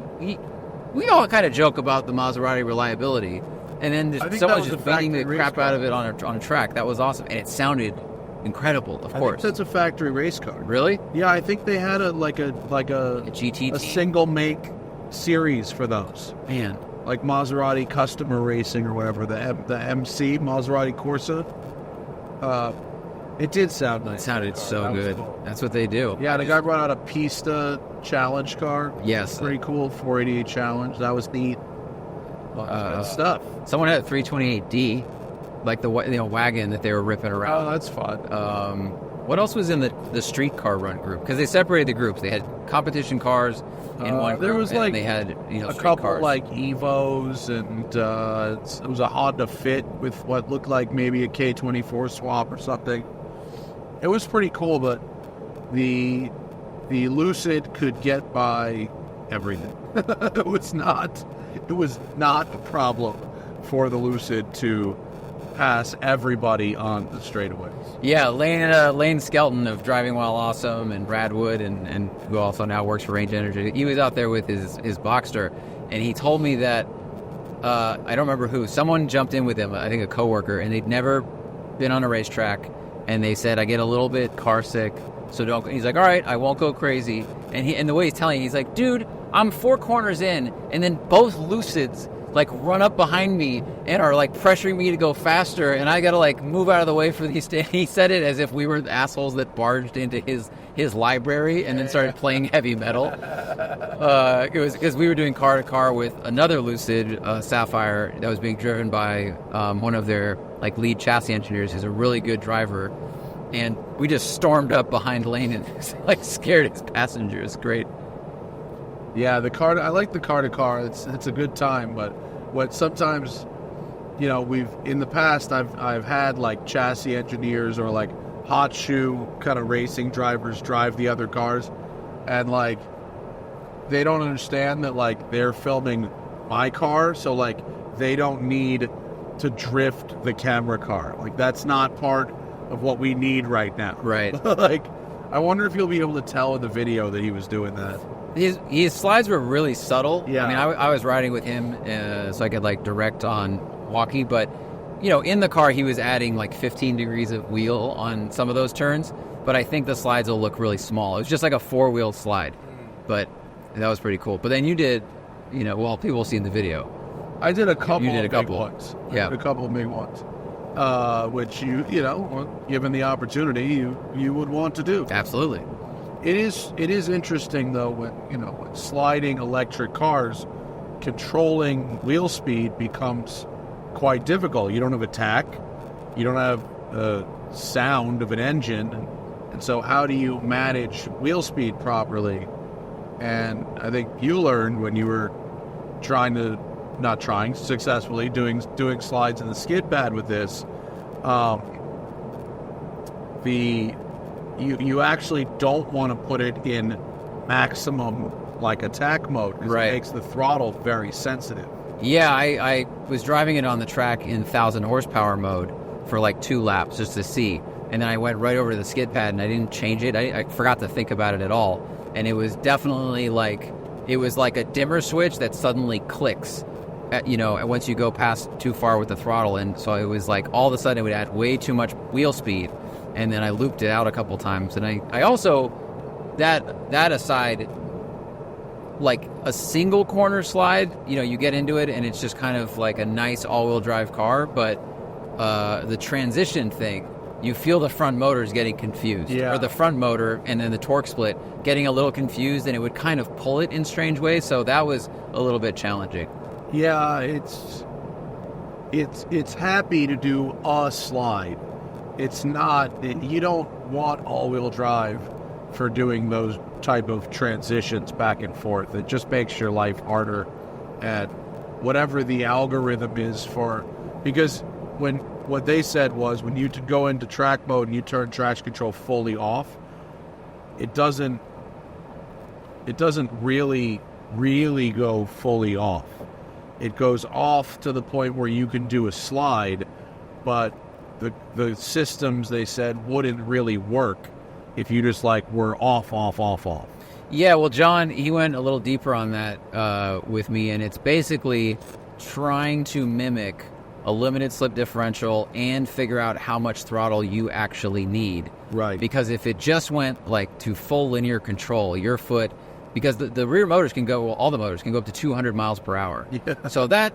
all kind of joke about the Maserati reliability, and then I think someone that was just a beating the factory crap race out of it on a track. That was awesome, and it sounded incredible. Of I course, think that's a factory race car. really Yeah, I think they had a GT a single make series for those, man. like Maserati Customer Racing or whatever, the MC Maserati Corsa. It did sound nice. It sounded That so was good. cool. That's what they do. Yeah, the guy brought out a Pista Challenge car. Yes. Pretty cool 488 Challenge. That was neat. Good stuff. Someone had a 328D, like the wagon that they were ripping Oh, around. that's fun. What else was in the street car run group? Because they separated the groups. They had competition cars in one group. there was, and like, they had a street couple cars. like Evos, and it was a Honda Fit with what looked like maybe a K24 swap or something. It was pretty cool, but the Lucid could get by everything. It was not a problem for the Lucid to pass everybody on the straightaways. Yeah, Lane Skelton of Driving While Awesome and Brad Wood, and who also now works for Range Energy. He was out there with his Boxster, and he told me that I don't remember who. Someone jumped in with him, I think a coworker, and they'd never been on a racetrack, and they said, "I get a little bit car sick, so don't." He's like, "All right, I won't go crazy." And the way he's telling you, he's like, "Dude, I'm 4 corners in, and then both Lucids like run up behind me and are like pressuring me to go faster, and I gotta like move out of the way for these." He said it as if we were the assholes that barged into his library and then started playing heavy metal. It was because we were doing car to car with another Lucid Sapphire that was being driven by one of their like lead chassis engineers, who's a really good driver, and we just stormed up behind Lane and like scared his passengers. Great. Yeah, I like the car to car. It's a good time, but what sometimes, we've in the past I've had like chassis engineers or like hot shoe kind of racing drivers drive the other cars, and like they don't understand that, like, they're filming my car, so, like, they don't need to drift the camera car. Like, that's not part of what we need right now. Right. Like, I wonder if you'll be able to tell in the video that he was doing that. His slides were really subtle. Yeah. I mean, I was riding with him so I could, like, direct on walkie, but, you know, in the car he was adding, like, 15 degrees of wheel on some of those turns, but I think the slides will look really small. It was just like a 4-wheel slide, but that was pretty cool. But then you did, you know, well, people will see in the video. I did a couple You did a of couple. big ones. Yeah. I did a couple of big ones. Which you know, given the opportunity, you would want to do. Absolutely. It is interesting though when, you know, when sliding electric cars, controlling wheel speed becomes quite difficult. You don't have a tack, you don't have the sound of an engine, and so how do you manage wheel speed properly? And I think you learned when you were successfully doing slides in the skid pad with this. You actually don't want to put it in maximum, like, attack mode, because Right. it makes the throttle very sensitive. Yeah, I was driving it on the track in 1,000 horsepower mode for like 2 laps just to see. And then I went right over to the skid pad and I didn't change it. I forgot to think about it at all. And it was definitely like, it was like a dimmer switch that suddenly clicks, you know, once you go past too far with the throttle. And so it was like, all of a sudden it would add way too much wheel speed. And then I looped it out a couple times. And I also, that aside, like a single corner slide, you know, you get into it and it's just kind of like a nice all-wheel drive car, but the transition thing, you feel the front motor is getting confused. Yeah. Or the front motor and then the torque split getting a little confused, and it would kind of pull it in strange ways, so that was a little bit challenging. Yeah, it's happy to do a slide. It's not, you don't want all-wheel drive for doing those type of transitions back and forth. It just makes your life harder at whatever the algorithm is for, because what they said was when you go into track mode and you turn traction control fully off, it doesn't really go fully off. It goes off to the point where you can do a slide, but the systems, they said, wouldn't really work if you just like were off. Yeah, well, John, he went a little deeper on that with me, and it's basically trying to mimic a limited slip differential and figure out how much throttle you actually need. Right. Because if it just went like to full linear control, your foot, because the rear motors can go, well, all the motors can go up to 200 miles per hour. Yeah. So that,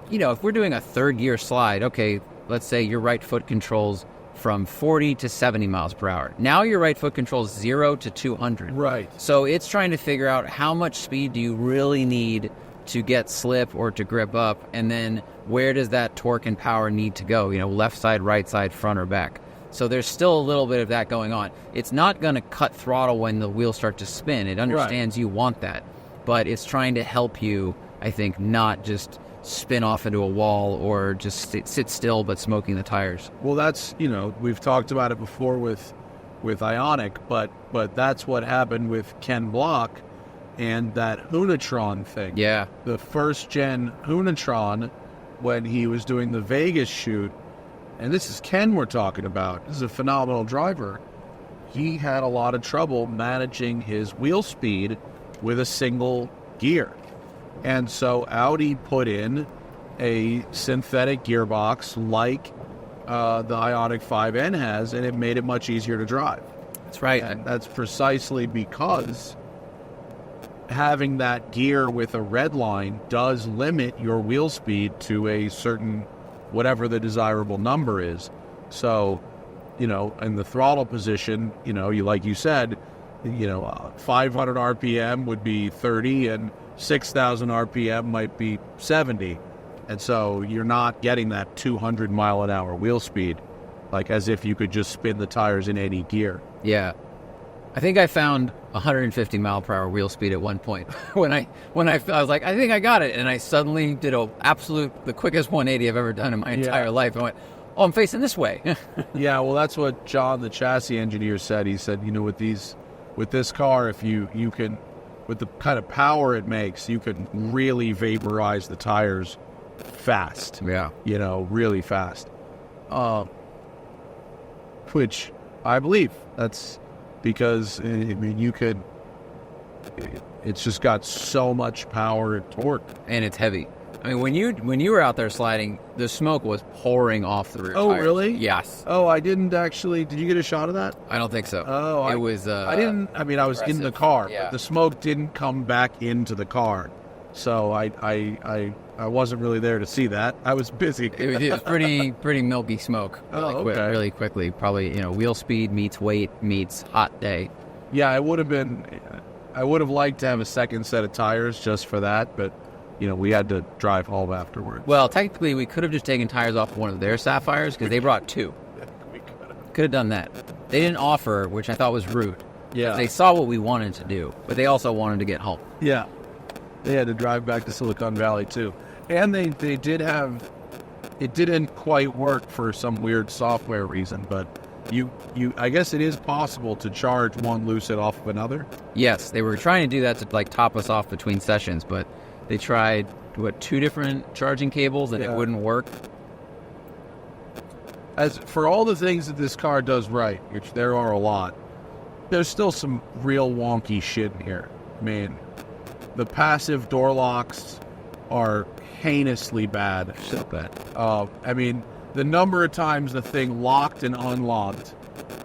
you know, if we're doing a third gear slide, okay, let's say your right foot controls from 40 to 70 miles per hour. Now your right foot controls 0 to 200. Right. So it's trying to figure out how much speed do you really need to get slip or to grip up, and then where does that torque and power need to go? You know, left side, right side, front or back. So there's still a little bit of that going on. It's not going to cut throttle when the wheels start to spin. It understands you want that, but it's trying to help you, I think, not just spin off into a wall or just sit still but smoking the tires. Well, that's, you know, we've talked about it before with Ioniq, but that's what happened with Ken Block and that Hunatron thing. Yeah. The first gen Hunatron, when he was doing the Vegas shoot, and this is Ken we're talking about, this is a phenomenal driver, he had a lot of trouble managing his wheel speed with a single gear. And so Audi put in a synthetic gearbox like the Ioniq 5N has, and it made it much easier to drive. That's right. And that's precisely because having that gear with a red line does limit your wheel speed to a certain, whatever the desirable number is. So, you know, in the throttle position, you know, like you said, you know, 500 RPM would be 30 and 6,000 RPM might be 70. And so you're not getting that 200 mile an hour wheel speed, like as if you could just spin the tires in any gear. Yeah. I think I found 150 mile per hour wheel speed at one point when I was like, I think I got it. And I suddenly did the quickest 180 I've ever done in my entire life. I went, oh, I'm facing this way. Yeah. Well, that's what John, the chassis engineer, said. He said, you know, with this car, if you can with the kind of power it makes, you could really vaporize the tires fast. Yeah. You know, really fast. Which I believe that's because, I mean, you could, it's just got so much power and torque. And it's heavy. I mean, when you were out there sliding, the smoke was pouring off the rear Oh, tires. really? Yes. Oh, I didn't actually, did you get a shot of that? I don't think so. Oh, I was I didn't, I mean, I was in the car, Yeah. but the smoke didn't come back into the car. So I wasn't really there to see that. I was busy. It was pretty milky smoke. Oh, Really, okay. really quickly. Probably, wheel speed meets weight meets hot day. Yeah, I would have liked to have a second set of tires just for that, but, we had to drive home afterwards. Well, technically, we could have just taken tires off one of their Sapphires because they brought two. We could've. Could have done that. They didn't offer, which I thought was rude. Yeah. They saw what we wanted to do, but they also wanted to get home. Yeah. They had to drive back to Silicon Valley, too. And they did have... It didn't quite work for some weird software reason, but I guess it is possible to charge one Lucid off of another. Yes, they were trying to do that to top us off between sessions, but they tried, 2 different charging cables and it Yeah. wouldn't work. As for all the things that this car does right, which there are a lot, there's still some real wonky shit in here. I mean, the passive door locks are heinously bad. So bad. I mean, the number of times the thing locked and unlocked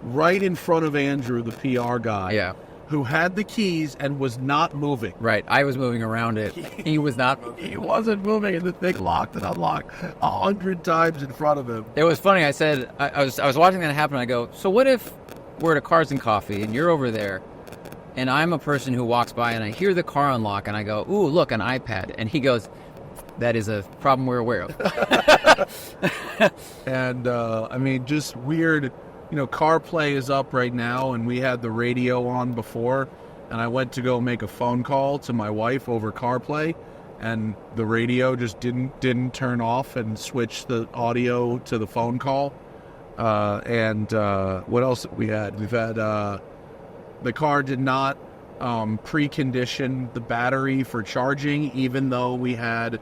right in front of Andrew, the PR guy, Yeah. who had the keys and was not moving. Right, I was moving around it. He was not moving. He wasn't moving, and the thing locked and unlocked 100 times in front of him. It was funny. I said, I was watching that happen. I go, so what if we're at a Cars and Coffee and you're over there and I'm a person who walks by and I hear the car unlock and I go, ooh, look, an iPad. And he goes, that is a problem we're aware of. And, I mean, just weird, CarPlay is up right now, and we had the radio on before, and I went to go make a phone call to my wife over CarPlay, and the radio just didn't turn off and switch the audio to the phone call. And what else we had? We've had, the car did not precondition the battery for charging, even though we had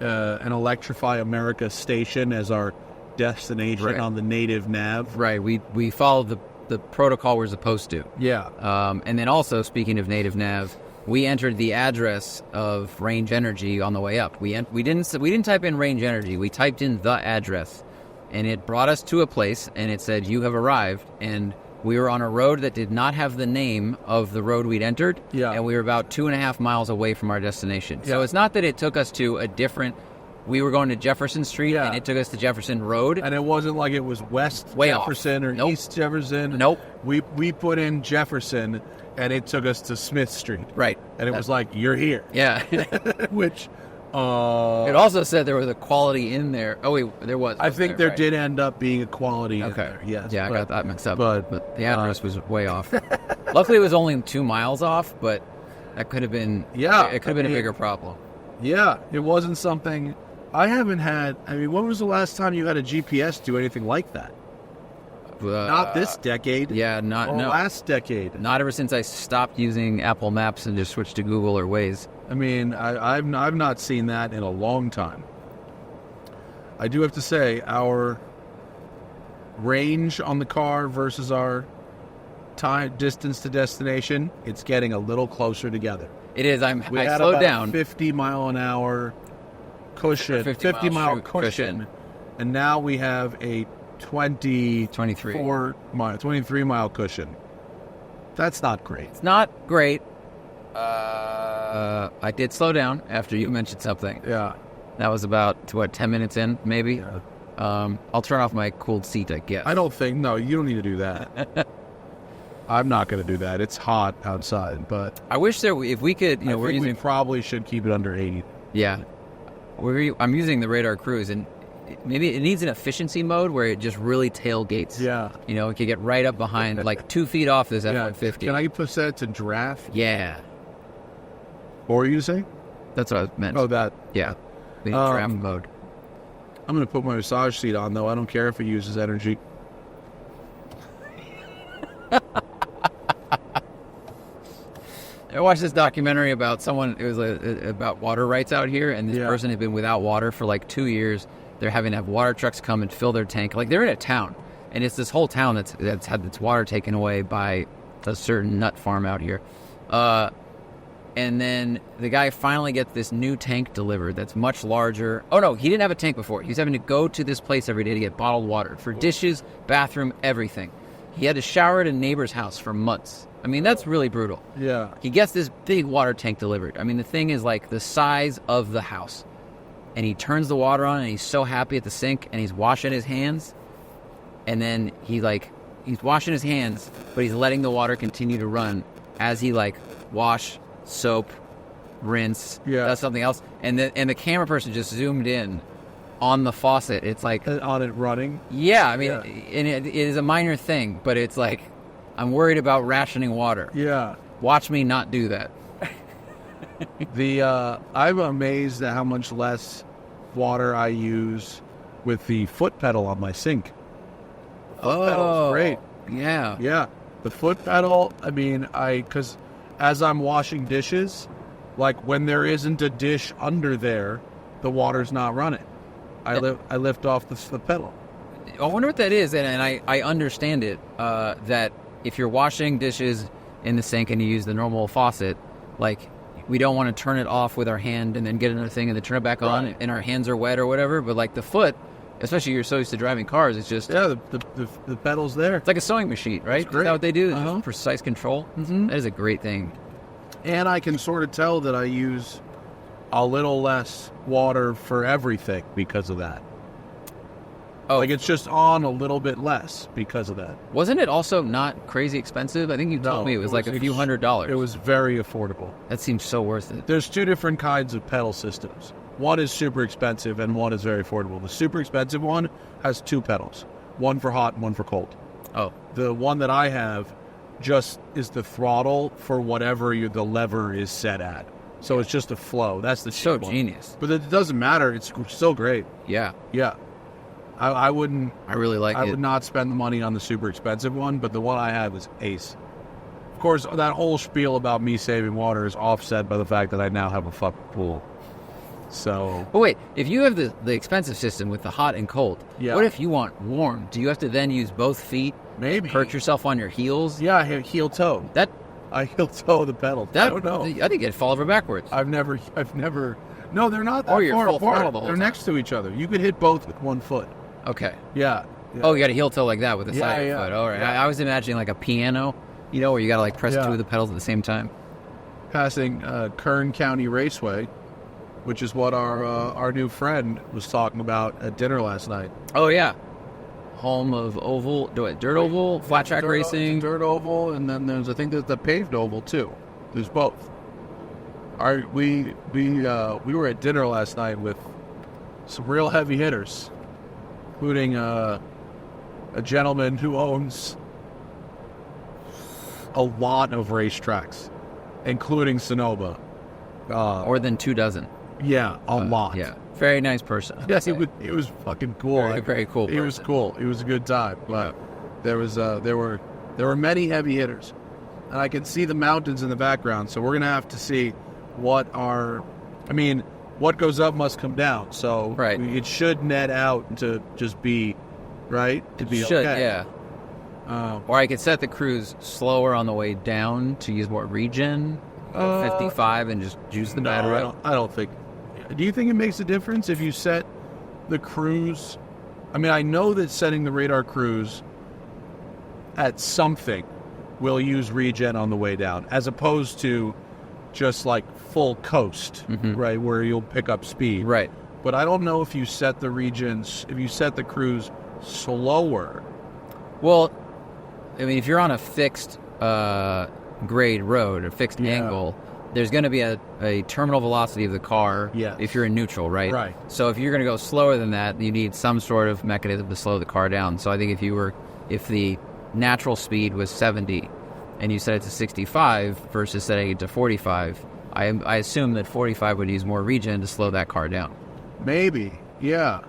an Electrify America station as our destination Right. on the native nav. Right, we followed the protocol we're supposed to. Yeah. And then also, speaking of native nav, we entered the address of Range Energy on the way up. We didn't type in Range Energy. We typed in the address, and it brought us to a place, and it said, you have arrived, and we were on a road that did not have the name of the road we'd entered, Yeah. and we were about 2.5 miles away from our destination. So Yeah. it's not that it took us to a different... We were going to Jefferson Street, Yeah. and it took us to Jefferson Road. And it wasn't like it was West Way off. Jefferson or Nope. East Jefferson. Nope. We put in Jefferson, and it took us to Smith Street. Right. And it was like, you're here. Yeah. Which, It also said there was a quality in there. Oh, wait, there was. I think there right. did end up being a quality in Okay. there. Yes. Yeah, I but- got that mixed up. but, the address was way off. Luckily, it was only 2 miles off, but that could have been. Yeah, It could have been I a mean- bigger problem. Yeah, it wasn't something... I haven't had... I mean, when was the last time you had a GPS do anything like that? Not this decade. Yeah, Or no. last decade. Not ever since I stopped using Apple Maps and just switched to Google or Waze. I mean, I've not seen that in a long time. I do have to say, our range on the car versus our time distance to destination, it's getting a little closer together. It is. I We had slowed about down. 50 mile an hour cushion, 50 50 mile mile cushion, and now we have a 23 mile cushion. That's not great. It's not great. I did slow down after you mentioned something. Yeah. That was about, 10 minutes in, maybe? Yeah. I'll turn off my cooled seat, I guess. I don't think, no, you don't need to do that. I'm not going to do that. It's hot outside, but I wish if we could, I we're think using... we probably should keep it under 80. Yeah. I'm using the Radar Cruise, and maybe it needs an efficiency mode where it just really tailgates. Yeah. It could get right up behind, like 2 feet off this Yeah. F-150. Can I put that to draft? Yeah. What were you saying? That's what I meant. Oh, that. Yeah. The Um, draft mode. I'm going to put my massage seat on, though. I don't care if it uses energy. I watched this documentary about someone. It was about water rights out here, and this person had been without water for like 2 years. They're having to have water trucks come and fill their tank. Like they're in a town, and it's this whole town that's had its water taken away by a certain nut farm out here. And then the guy finally gets this new tank delivered that's much larger. Oh, no, he didn't have a tank before. He was having to go to this place every day to get bottled water for dishes, bathroom, everything. He had to shower at a neighbor's house for months. I mean, that's really brutal. Yeah. He gets this big water tank delivered. I mean, the thing is like the size of the house. And he turns the water on, and he's so happy at the sink, and he's washing his hands. And then he's washing his hands, but he's letting the water continue to run as he wash, soap, rinse, does something else, and the camera person just zoomed in on the faucet. It's like on it running. Yeah, I mean, and it is a minor thing, but it's like I'm worried about rationing water. Yeah, watch me not do that. I'm amazed at how much less water I use with the foot pedal on my sink. The foot pedal's great. Yeah. The foot pedal. I mean, because as I'm washing dishes, like when there isn't a dish under there, the water's not running. I lift off the pedal. I wonder what that is, and I understand it, that if you're washing dishes in the sink and you use the normal faucet, we don't want to turn it off with our hand and then get another thing and then turn it back on, and our hands are wet or whatever, but the foot, especially you're so used to driving cars, it's just... Yeah, the pedal's there. It's like a sewing machine, right? It's great. Is that what they do? Uh-huh. Precise control? Mm-hmm. That is a great thing. And I can sort of tell that I use a little less water for everything because of that. Oh. It's just on a little bit less because of that. Wasn't it also not crazy expensive? I think you told me it was a few $100s. It was very affordable. That seems so worth it. There's two different kinds of pedal systems. One is super expensive and one is very affordable. The super expensive one has two pedals, one for hot and one for cold. Oh. The one that I have just is the throttle for whatever the lever is set at. So it's just a flow. That's the so one. Genius. But it doesn't matter. It's still great. Yeah. Yeah. I wouldn't. I really like it. I would not spend the money on the super expensive one, but the one I had was ace. Of course, that whole spiel about me saving water is offset by the fact that I now have a fucking pool. So. But wait, if you have the expensive system with the hot and cold, what if you want warm? Do you have to then use both feet? Maybe. Hurt yourself on your heels? Yeah, I have heel toe. I heel toe the pedal. I don't know. I think it'd fall over backwards. I've never. No, they're not that you're far full apart. throttle the whole They're time. next to each other. You could hit both with one foot. Okay. Yeah. Oh, you got a heel toe like that with the side of your yeah. foot. All right. Yeah. I was imagining like a piano, where you got to press two of the pedals at the same time. Passing Kern County Raceway, which is what our new friend was talking about at dinner last night. Oh, yeah. Home of dirt oval, flat track racing. Dirt oval, and then there's the paved oval too. There's both. We were at dinner last night with some real heavy hitters, including a gentleman who owns a lot of racetracks, including Sonoma. More than 24. Yeah, a lot. Yeah, very nice person. Yes, it was fucking cool. Very, very cool person. It was cool. It was a good time. But there were many heavy hitters, and I can see the mountains in the background. So we're gonna have to see what goes up must come down. So it should net out to just be right. To be should, okay. Yeah. Or I could set the cruise slower on the way down to use more regen, 55, and just juice the battery. I don't think. Do you think it makes a difference if you set the cruise? I mean, I know that setting the radar cruise at something will use regen on the way down, as opposed to just full coast, right, where you'll pick up speed. Right. But I don't know if you set the cruise slower. Well, I mean, if you're on a fixed grade road or fixed angle, there's going to be a terminal velocity of the car if you're in neutral, right? Right. So if you're going to go slower than that, you need some sort of mechanism to slow the car down. So I think if the natural speed was 70 and you set it to 65 versus setting it to 45, I assume that 45 would use more regen to slow that car down. Maybe, yeah.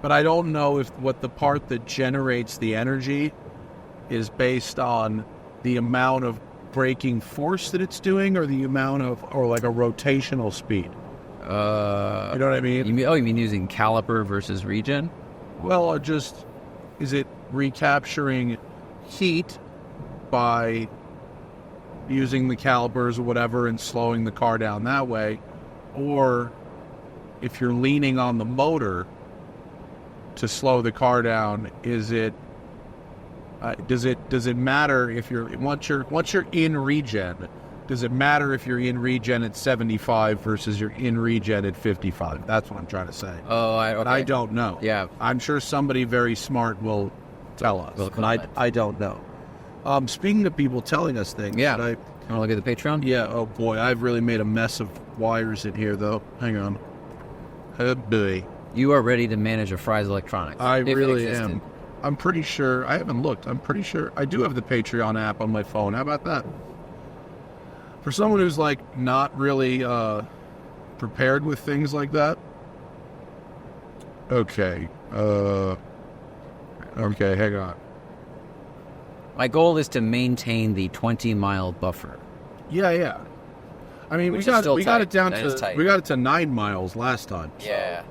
But I don't know what the part that generates the energy is based on the amount of braking force that it's doing, or the amount of, or like a rotational speed? You know what I mean? You mean using caliper versus regen? Well, just, is it recapturing heat by using the calipers or whatever and slowing the car down that way? Or if you're leaning on the motor to slow the car down, is it does it matter if you're once you're in regen? Does it matter if you're in regen at 75 versus you're in regen at 55? That's what I'm trying to say. Oh, okay. I don't know. Yeah. I'm sure somebody very smart will tell us. Will But I don't know. Speaking of people telling us things, Yeah. I, You want to look at the Patreon? yeah, oh boy, I've really made a mess of wires in here, though. Hang on. Oh boy. You are ready to manage a Fry's Electronics. I if it really existed. am. I'm pretty sure, I haven't looked, I'm pretty sure, I do have the Patreon app on my phone. How about that? For someone who's, like, not really prepared with things like that. Okay. Okay, hang on. My goal is to maintain the 20-mile buffer. Yeah. I mean, Which we is got still it tight. down That is to tight. we got it to 9 miles last time. Yeah.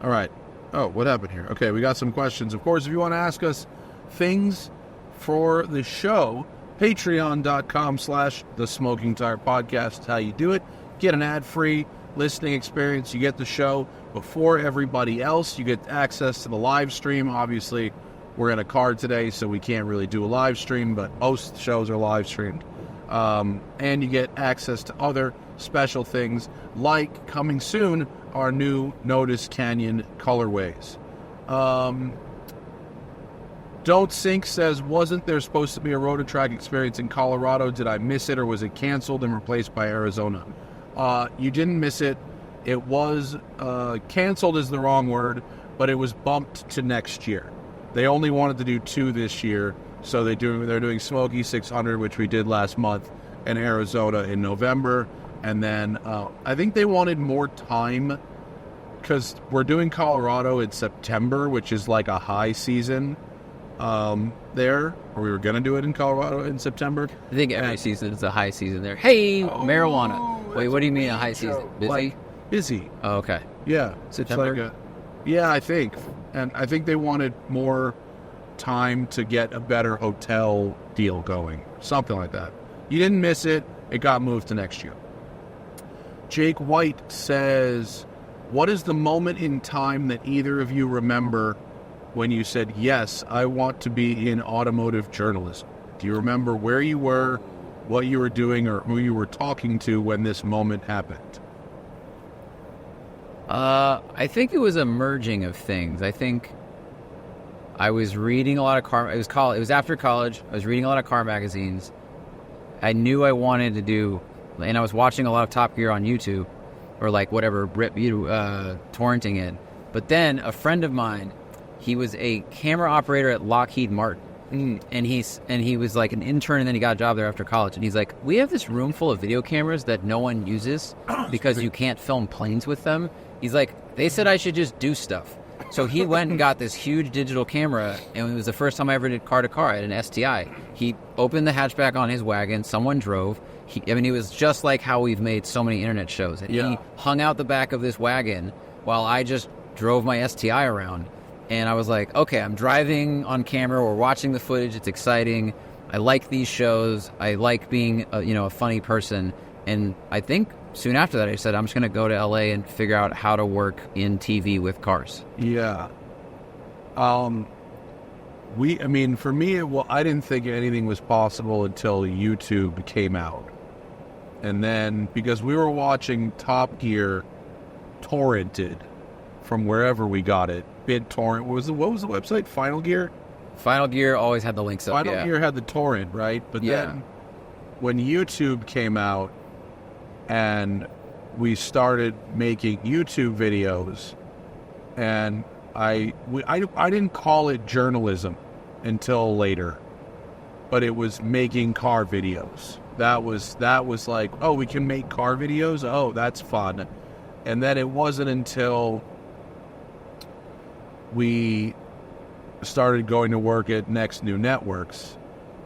All right. Oh, what happened here? Okay, we got some questions. Of course, if you want to ask us things for the show, patreon.com/The Smoking Tire Podcast is how you do it. Get an ad-free listening experience. You get the show before everybody else. You get access to the live stream. Obviously, we're in a car today, so we can't really do a live stream, but most shows are live streamed. And you get access to other special things, like coming soon, our new Notice Canyon colorways. Don't Sink says, wasn't there supposed to be a Rototrack experience in Colorado? Did I miss it, or was it canceled and replaced by Arizona? You didn't miss it. It was canceled is the wrong word, but it was bumped to next year. They only wanted to do 2 this year, so they're doing Smoky 600, which we did last month, and Arizona in November. And then I think they wanted more time because we're doing Colorado in September, which is like a high season there, or we were going to do it in Colorado in September. I think every season is a high season there. Hey, marijuana. Wait, what do you mean a high season? Busy? Like, busy. Oh, okay. Yeah. September? It's like yeah, I think. And I think they wanted more time to get a better hotel deal going. Something like that. You didn't miss it. It got moved to next year. Jake White says, what is the moment in time that either of you remember when you said, yes, I want to be in automotive journalism? Do you remember where you were, what you were doing, or who you were talking to when this moment happened? I think it was a merging of things. I think I was reading a lot of car. It was after college. I was reading a lot of car magazines. I knew I wanted to do, and I was watching a lot of Top Gear on YouTube, or like whatever, torrenting it. But then a friend of mine, he was a camera operator at Lockheed Martin. And he was like an intern, and then he got a job there after college. And he's like, we have this room full of video cameras that no one uses because you can't film planes with them. He's like, they said I should just do stuff. So he went and got this huge digital camera, and it was the first time I ever did car-to-car. I had an STI. He opened the hatchback on his wagon. Someone drove. He was just like how we've made so many internet shows. And he hung out the back of this wagon while I just drove my STI around. And I was like, okay, I'm driving on camera. We're watching the footage. It's exciting. I like these shows. I like being a funny person. And I think soon after that, I said, I'm just going to go to LA and figure out how to work in TV with cars. Yeah. For me, I didn't think anything was possible until YouTube came out. And then, because we were watching Top Gear torrented from wherever we got it, BitTorrent, what was the website? Final Gear? Final Gear always had the links up, Final Gear had the torrent, right? But then, when YouTube came out, and we started making YouTube videos, and I didn't call it journalism until later, but it was making car videos. That was like, oh, we can make car videos? Oh, that's fun. And then it wasn't until we started going to work at Next New Networks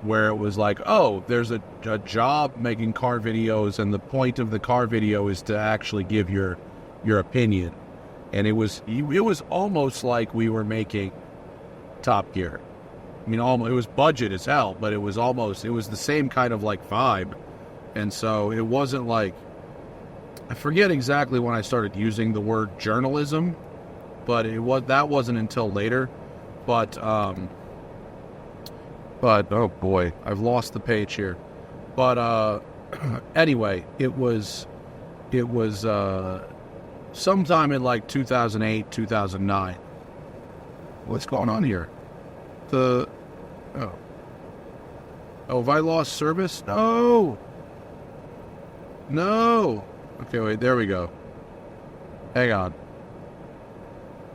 where it was like, oh, there's a job making car videos, and the point of the car video is to actually give your opinion. And it was almost like we were making Top Gear. I mean, it was budget as hell, but it was the same kind of like vibe. And so it wasn't like, I forget exactly when I started using the word journalism, but that wasn't until later. But oh boy, I've lost the page here. But anyway, it was sometime in like 2008, 2009. What's going on here? Have I lost service? No. Okay, wait, there we go. Hang on.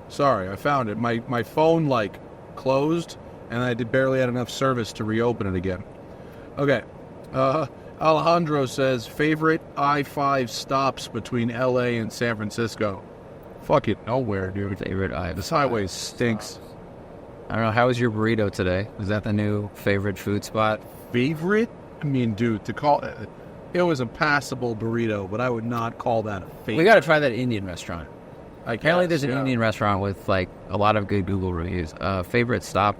Sorry, I found it. My phone like closed, and I barely had enough service to reopen it again. Okay. Alejandro says, favorite I-5 stops between LA and San Francisco. Fucking nowhere, dude. Favorite I-5. This highway stinks. I don't know. How was your burrito today? Is that the new favorite food spot? Favorite? I mean, dude, it was a passable burrito, but I would not call that a favorite. We got to try that Indian restaurant. Apparently there's an yeah. Indian restaurant with like a lot of good Google reviews. Favorite stop?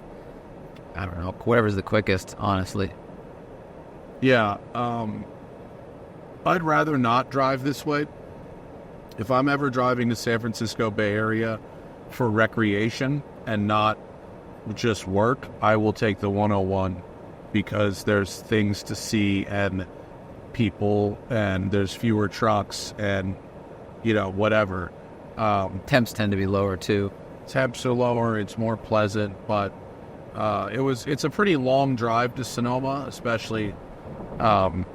I don't know. Whatever's the quickest, honestly. Yeah. I'd rather not drive this way. If I'm ever driving to San Francisco Bay Area for recreation and not just work, I will take the 101 because there's things to see and people, and there's fewer trucks and, whatever. Temps tend to be lower too. Temps are lower, it's more pleasant, but it's a pretty long drive to Sonoma, especially when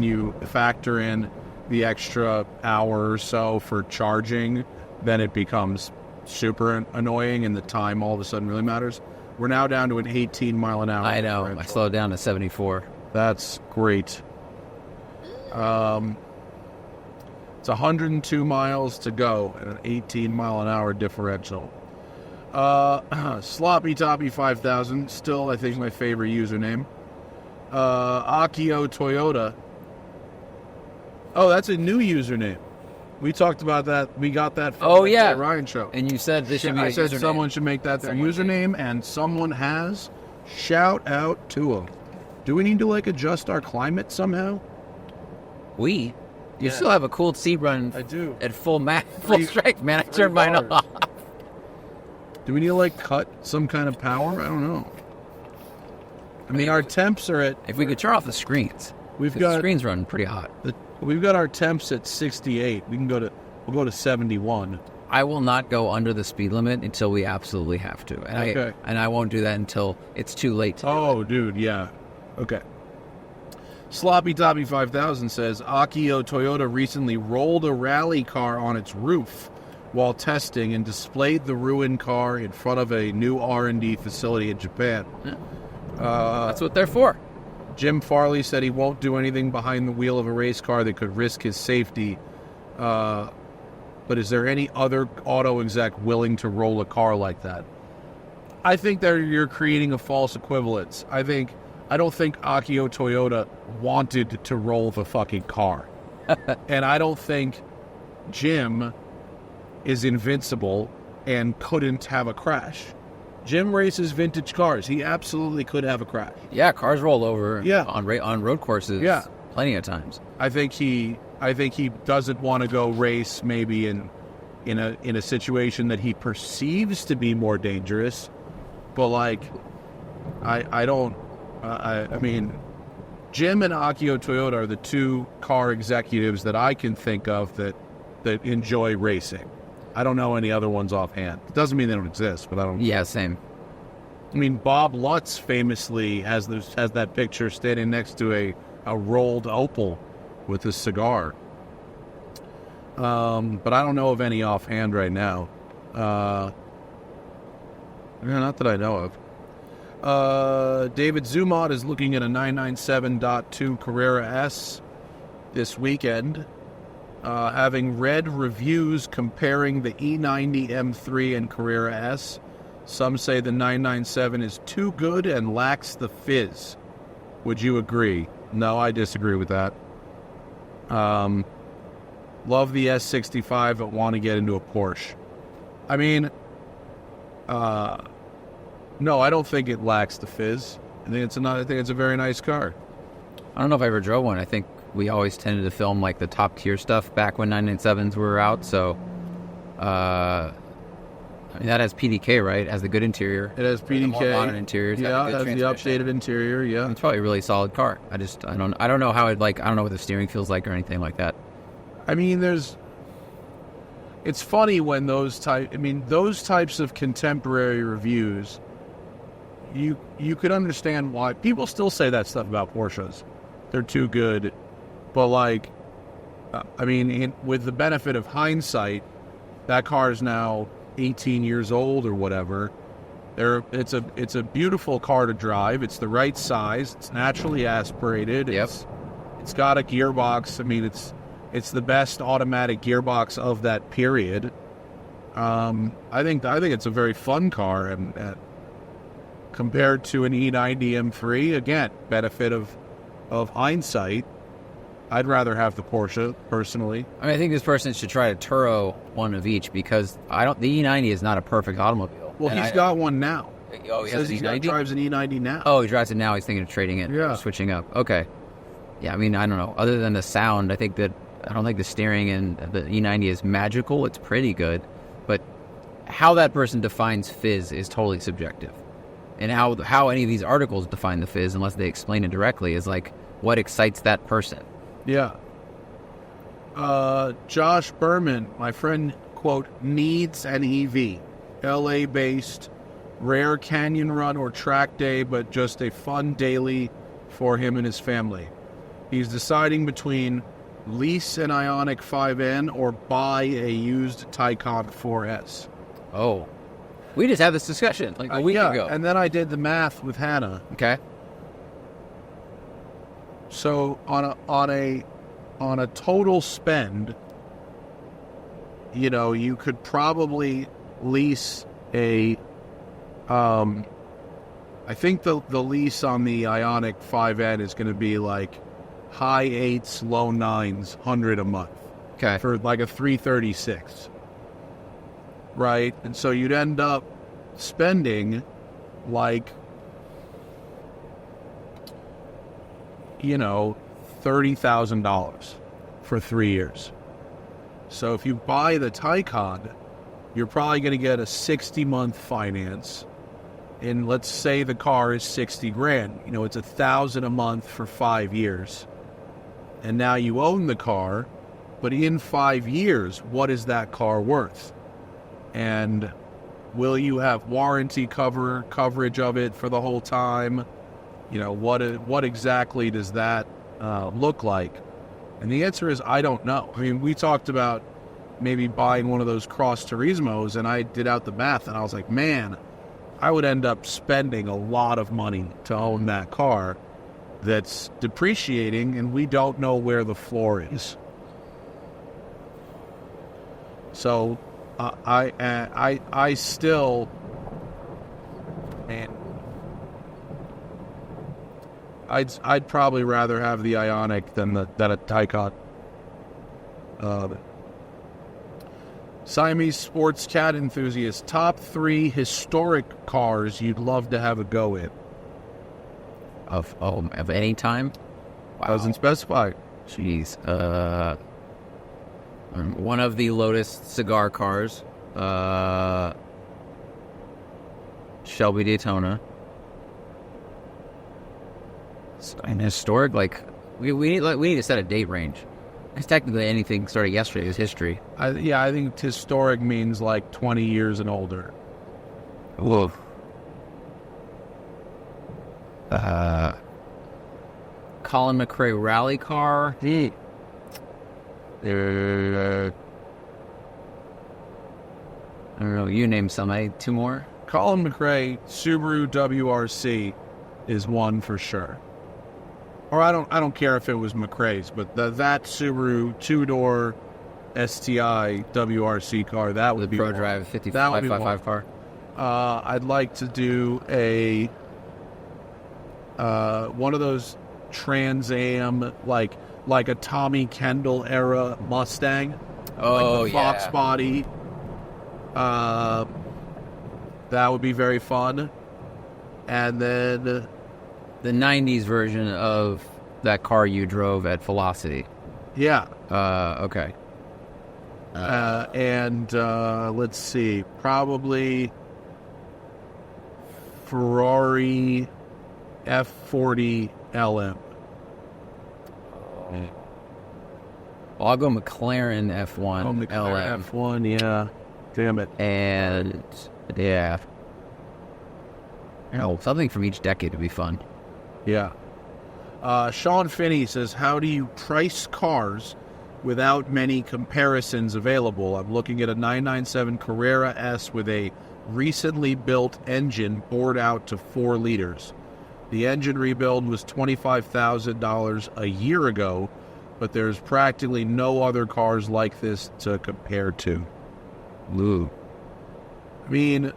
you factor in the extra hour or so for charging, then it becomes super annoying, and the time all of a sudden really matters. We're now down to an 18 mile an hour. I know. differential. I slowed down to 74. That's great. It's 102 miles to go and an 18 mile an hour differential. Sloppy Toppy 5000, still I think my favorite username. Akio Toyota. Oh, that's a new username. We talked about that. We got that from the Ryan show. And you said this should be I said someone should make that their username, and someone has. Shout out to them. Do we need to adjust our climate somehow? You still have a cool seat run. I do. At full strength, man. I turned mine off. Do we need to cut some kind of power? I don't know. I mean, our temps are at. If we could turn off the screens, the screens run pretty hot. We've got our temps at 68. We'll go to 71. I will not go under the speed limit until we absolutely have to, and I won't do that until it's too late. Dude, yeah. Okay. Sloppy Toppy 5000 says, Akio Toyota recently rolled a rally car on its roof while testing and displayed the ruined car in front of a new R&D facility in Japan. Yeah. That's what they're for. Jim Farley said he won't do anything behind the wheel of a race car that could risk his safety. But is there any other auto exec willing to roll a car like that? I think that you're creating a false equivalence. I don't think Akio Toyota wanted to roll the fucking car. And I don't think Jim is invincible and couldn't have a crash. Jim races vintage cars. He absolutely could have a crash. Yeah, cars roll over Yeah. on road courses plenty of times. I think he doesn't want to go race maybe in a situation that he perceives to be more dangerous. But I mean, Jim and Akio Toyota are the two car executives that I can think of that enjoy racing. I don't know any other ones offhand. It doesn't mean they don't exist, but I don't. Yeah, same. I mean, Bob Lutz famously has that picture standing next to a rolled Opel with a cigar. But I don't know of any offhand right now. Not that I know of. David Zumod is looking at a 997.2 Carrera S this weekend. Having read reviews comparing the E90 M3 and Carrera S, Some say the 997 is too good and lacks the fizz. Would you agree? No, I disagree with that. Love the S65, but want to get into a Porsche. I mean, no, I don't think it lacks the fizz. I think it's a very nice car. I don't know if I ever drove one. I think we always tended to film like the top tier stuff back when 997s were out. So, I mean, that has PDK, right? It has the good interior. It has PDK. The more modern interior. Yeah, it has the updated interior. Yeah, it's probably a really solid car. I don't know how I don't know what the steering feels like or anything like that. I mean, it's funny when those types of contemporary reviews, you could understand why people still say that stuff about Porsches. They're too good. But like, with the benefit of hindsight, that car is now 18 years old or whatever. It's a beautiful car to drive. It's the right size. It's naturally aspirated. Yep. It's got a gearbox. I mean, it's the best automatic gearbox of that period. I think it's a very fun car, and compared to an E90 M3, again, benefit of hindsight, I'd rather have the Porsche personally. I mean, I think this person should try to Turo one of each because the E90 is not a perfect automobile. Well, he's got one now. Oh, he has an E90? He drives an E90 now. Oh, he drives it now. He's thinking of trading it. Yeah. Switching up. Okay. Yeah, I mean, I don't know. Other than the sound, I don't think the steering in the E90 is magical. It's pretty good. But how that person defines fizz is totally subjective. And how any of these articles define the fizz, unless they explain it directly, is like what excites that person. Yeah. Josh Berman, my friend, quote, needs an EV. LA-based, rare canyon run or track day, but just a fun daily for him and his family. He's deciding between lease an Ioniq 5N or buy a used Taycan 4S. Oh. We just had this discussion like a week ago. And then I did the math with Hannah. Okay. So on a total spend, you could probably lease a I think the lease on the Ioniq 5N is going to be like high 8s, low 9s, 100 a month. Okay. For like a 336. Right? And so you'd end up spending like $30,000 for 3 years. So if you buy the Taycan, you're probably going to get a 60-month finance. And let's say the car is $60,000. It's $1,000 a month for 5 years. And now you own the car, but in 5 years, what is that car worth? And will you have warranty coverage of it for the whole time? What exactly does that look like? And the answer is, I don't know. I mean, we talked about maybe buying one of those Cross Turismos, and I did out the math, and I was like, man, I would end up spending a lot of money to own that car that's depreciating, and we don't know where the floor is. So I still, man, I'd probably rather have the Ioniq than a Taycan. Siamese sports cat enthusiast. Top 3 historic cars you'd love to have a go in. Of any time? Wow. Doesn't specify. Jeez. One of the Lotus cigar cars. Shelby Daytona. And historic, like we need to set a date range. Because technically anything started yesterday is history. I think historic means like 20 years and older. Whoa. Colin McRae rally car. I don't know. You name some. 2 more. Colin McRae Subaru WRC is one for sure. Or I don't care if it was McRae's, but that Subaru 2-door STI WRC car, that would be Pro one. Drive 5555 car. I'd like to do a one of those Trans Am, like a Tommy Kendall era Mustang. Oh, like the Fox body. That would be very fun. And then the 90s version of that car you drove at Velocity. yeah. Okay. And let's see, probably Ferrari F40 LM. Well, I'll go McLaren F1 Oh, McLaren LM. F1, yeah. Damn it. And, yeah. Something from each decade would be fun. Yeah. Sean Finney says, how do you price cars without many comparisons available? I'm looking at a 997 Carrera S with a recently built engine bored out to 4 liters. The engine rebuild was $25,000 a year ago, but there's practically no other cars like this to compare to. Ooh. I mean,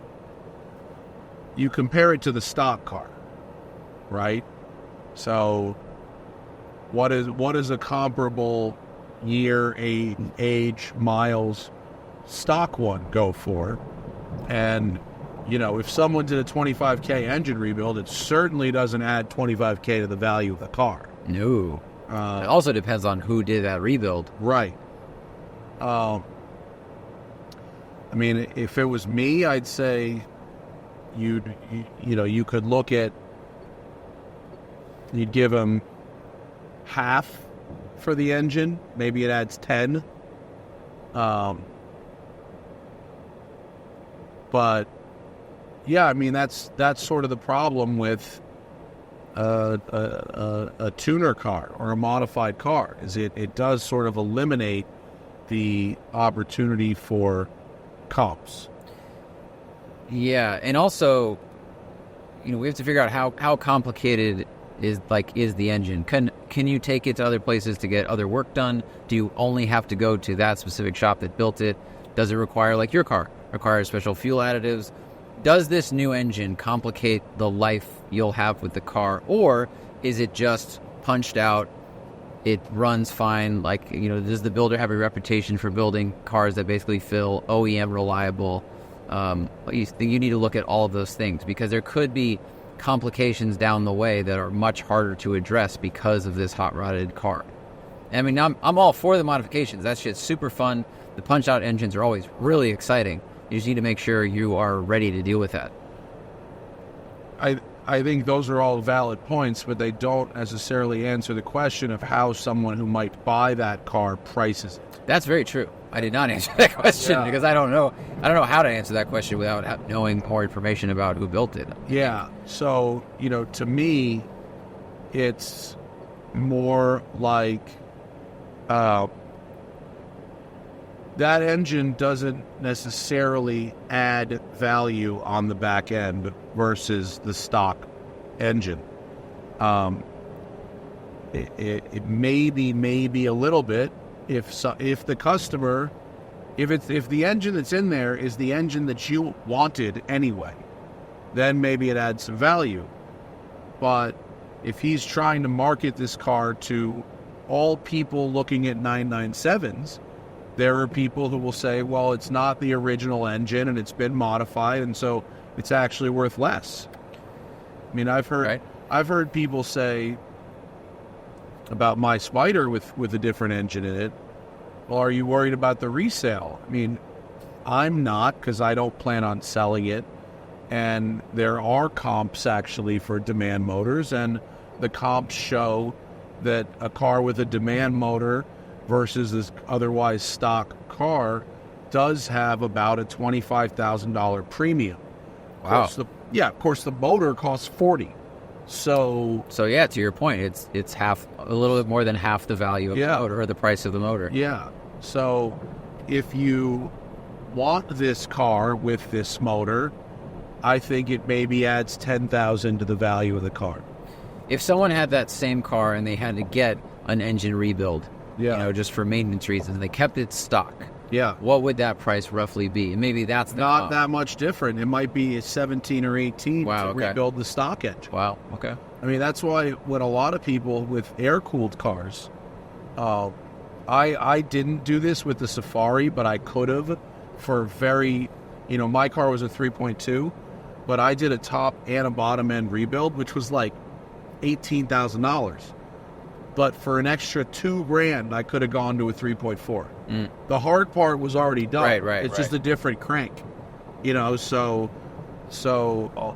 you compare it to the stock car, right? So what is a comparable year, age, miles stock one go for? And, you know, if someone did a $25K engine rebuild, it certainly doesn't add $25K to the value of the car. No. It also depends on who did that rebuild. Right. I mean, if it was me, I'd say you could look at, you'd give them half for the engine. Maybe it adds 10. But yeah, I mean, that's sort of the problem with a tuner car or a modified car, is it does sort of eliminate the opportunity for comps. Yeah, and also, you know, we have to figure out how complicated is the engine. Can you take it to other places to get other work done? Do you only have to go to that specific shop that built it? Does it require, like your car, require special fuel additives? Does this new engine complicate the life you'll have with the car, or is it just punched out? It runs fine. Like, you know, does the builder have a reputation for building cars that basically feel OEM reliable? You need to look at all of those things, because there could be complications down the way that are much harder to address because of this hot-rodded car. I mean, I'm all for the modifications. That shit's super fun. The punch-out engines are always really exciting. You just need to make sure you are ready to deal with that. I think those are all valid points, but they don't necessarily answer the question of how someone who might buy that car prices it. That's very true. I did not answer that question because I don't know how to answer that question without knowing more information about who built it. Yeah. So, you know, to me, it's more like that engine doesn't necessarily add value on the back end versus the stock engine. It may be a little bit if the customer, if the engine that's in there is the engine that you wanted anyway, then maybe it adds some value. But if he's trying to market this car to all people looking at 997s, there are people who will say, well, it's not the original engine and it's been modified, and so it's actually worth less. I mean, I've heard people say about my Spider with a different engine in it, well, are you worried about the resale? I mean, I'm not, because I don't plan on selling it. And there are comps actually for demand motors, and the comps show that a car with a demand motor versus this otherwise stock car does have about a $25,000 premium. Wow. Of course, the motor costs $40,000. So yeah, to your point, it's a little bit more than half the value of the motor, or the price of the motor. Yeah. So if you want this car with this motor, I think it maybe adds $10,000 to the value of the car. If someone had that same car and they had to get an engine rebuild, you know, just for maintenance reasons, and they kept it stock, Yeah. what would that price roughly be? And maybe that's the Not comp. that much different. It might be a 17 or 18 Wow, to okay. rebuild the stock engine. Wow. Okay. I mean, that's why when a lot of people with air-cooled cars, I didn't do this with the Safari, but I could have for very, my car was a 3.2, but I did a top and a bottom end rebuild, which was like $18,000. But for an extra $2,000, I could have gone to a 3.4. The hard part was already done. Right, It's just a different crank, so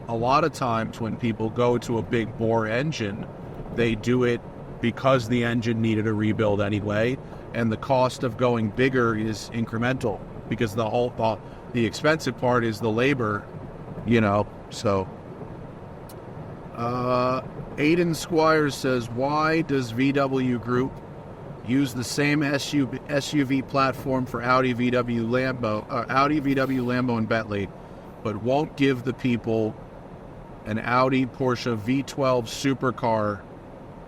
a lot of times when people go to a big bore engine, they do it because the engine needed a rebuild anyway, and the cost of going bigger is incremental because the expensive part is the labor, so. Aiden Squires says, why does VW Group use the same SUV platform for Audi, VW, Lambo, and Bentley, but won't give the people an Audi, Porsche V12 supercar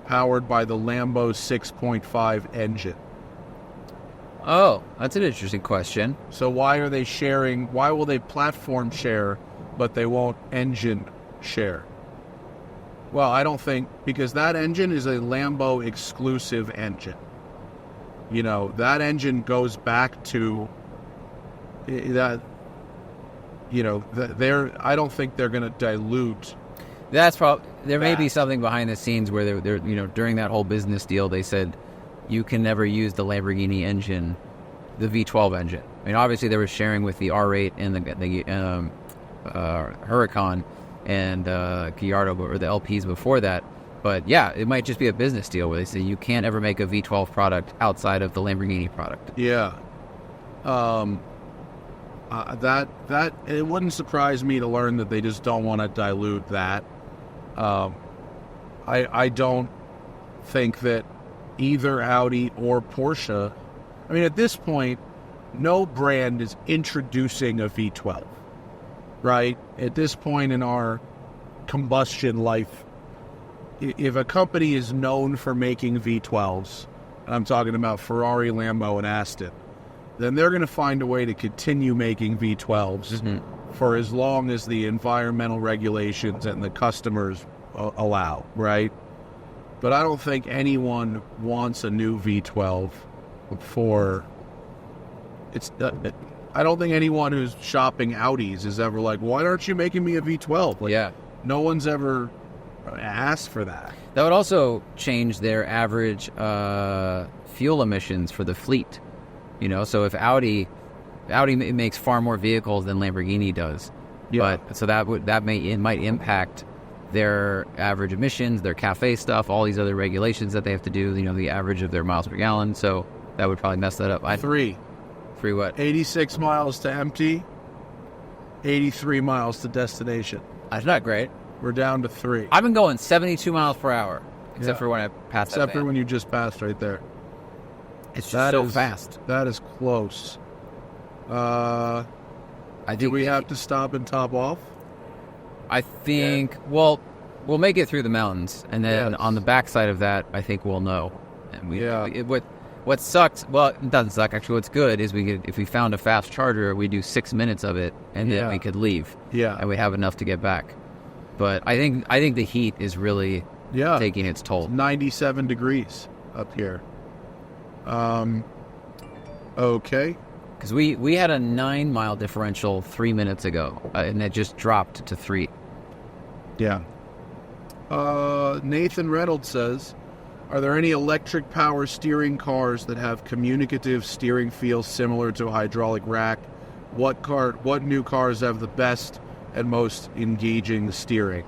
powered by the Lambo 6.5 engine? Oh, that's an interesting question. So why will they platform share, but they won't engine share? Well, I don't think, because that engine is a Lambo exclusive engine. That engine goes back to that, I don't think they're going to dilute. There may be something behind the scenes where they're during that whole business deal, they said you can never use the Lamborghini engine, the V12 engine. I mean, obviously they were sharing with the R8 and the Huracan and Gallardo, or the LPs before that. But yeah, it might just be a business deal where they say you can't ever make a V12 product outside of the Lamborghini product. Yeah. That it wouldn't surprise me to learn that they just don't want to dilute that. I don't think that either Audi or Porsche, I mean, at this point, no brand is introducing a V12, right? At this point in our combustion life, if a company is known for making V12s, and I'm talking about Ferrari, Lambo, and Aston, then they're going to find a way to continue making V12s for as long as the environmental regulations and the customers allow, right? But I don't think anyone wants a new V12 I don't think anyone who's shopping Audis is ever like, why aren't you making me a V12? Like, Yeah. No one's ever asked for that. That would also change their average fuel emissions for the fleet. So if Audi makes far more vehicles than Lamborghini does. Yeah. But so it might impact their average emissions, their CAFE stuff, all these other regulations that they have to do, the average of their miles per gallon. So that would probably mess that up. Three what? 86 miles to empty, 83 miles to destination. That's not great. We're down to 3. I've been going 72 miles per hour, except for when I passed Except that for van. when you just passed right there. It's just so fast. That is close. I think Do we have to stop and top off? I think, well, we'll make it through the mountains, and then Yes. on the backside of that, I think we'll know. And Yeah. What sucks, well, it doesn't suck, actually. What's good is if we found a fast charger, we do 6 minutes of it, and then we could leave. Yeah. And we have enough to get back. But I think the heat is really taking its toll. 97 degrees up here. Okay. Because we had a 9-mile differential 3 minutes ago, and it just dropped to 3. Yeah. Nathan Reynolds says, are there any electric power steering cars that have communicative steering feel similar to a hydraulic rack? What new cars have the best and most engaging steering?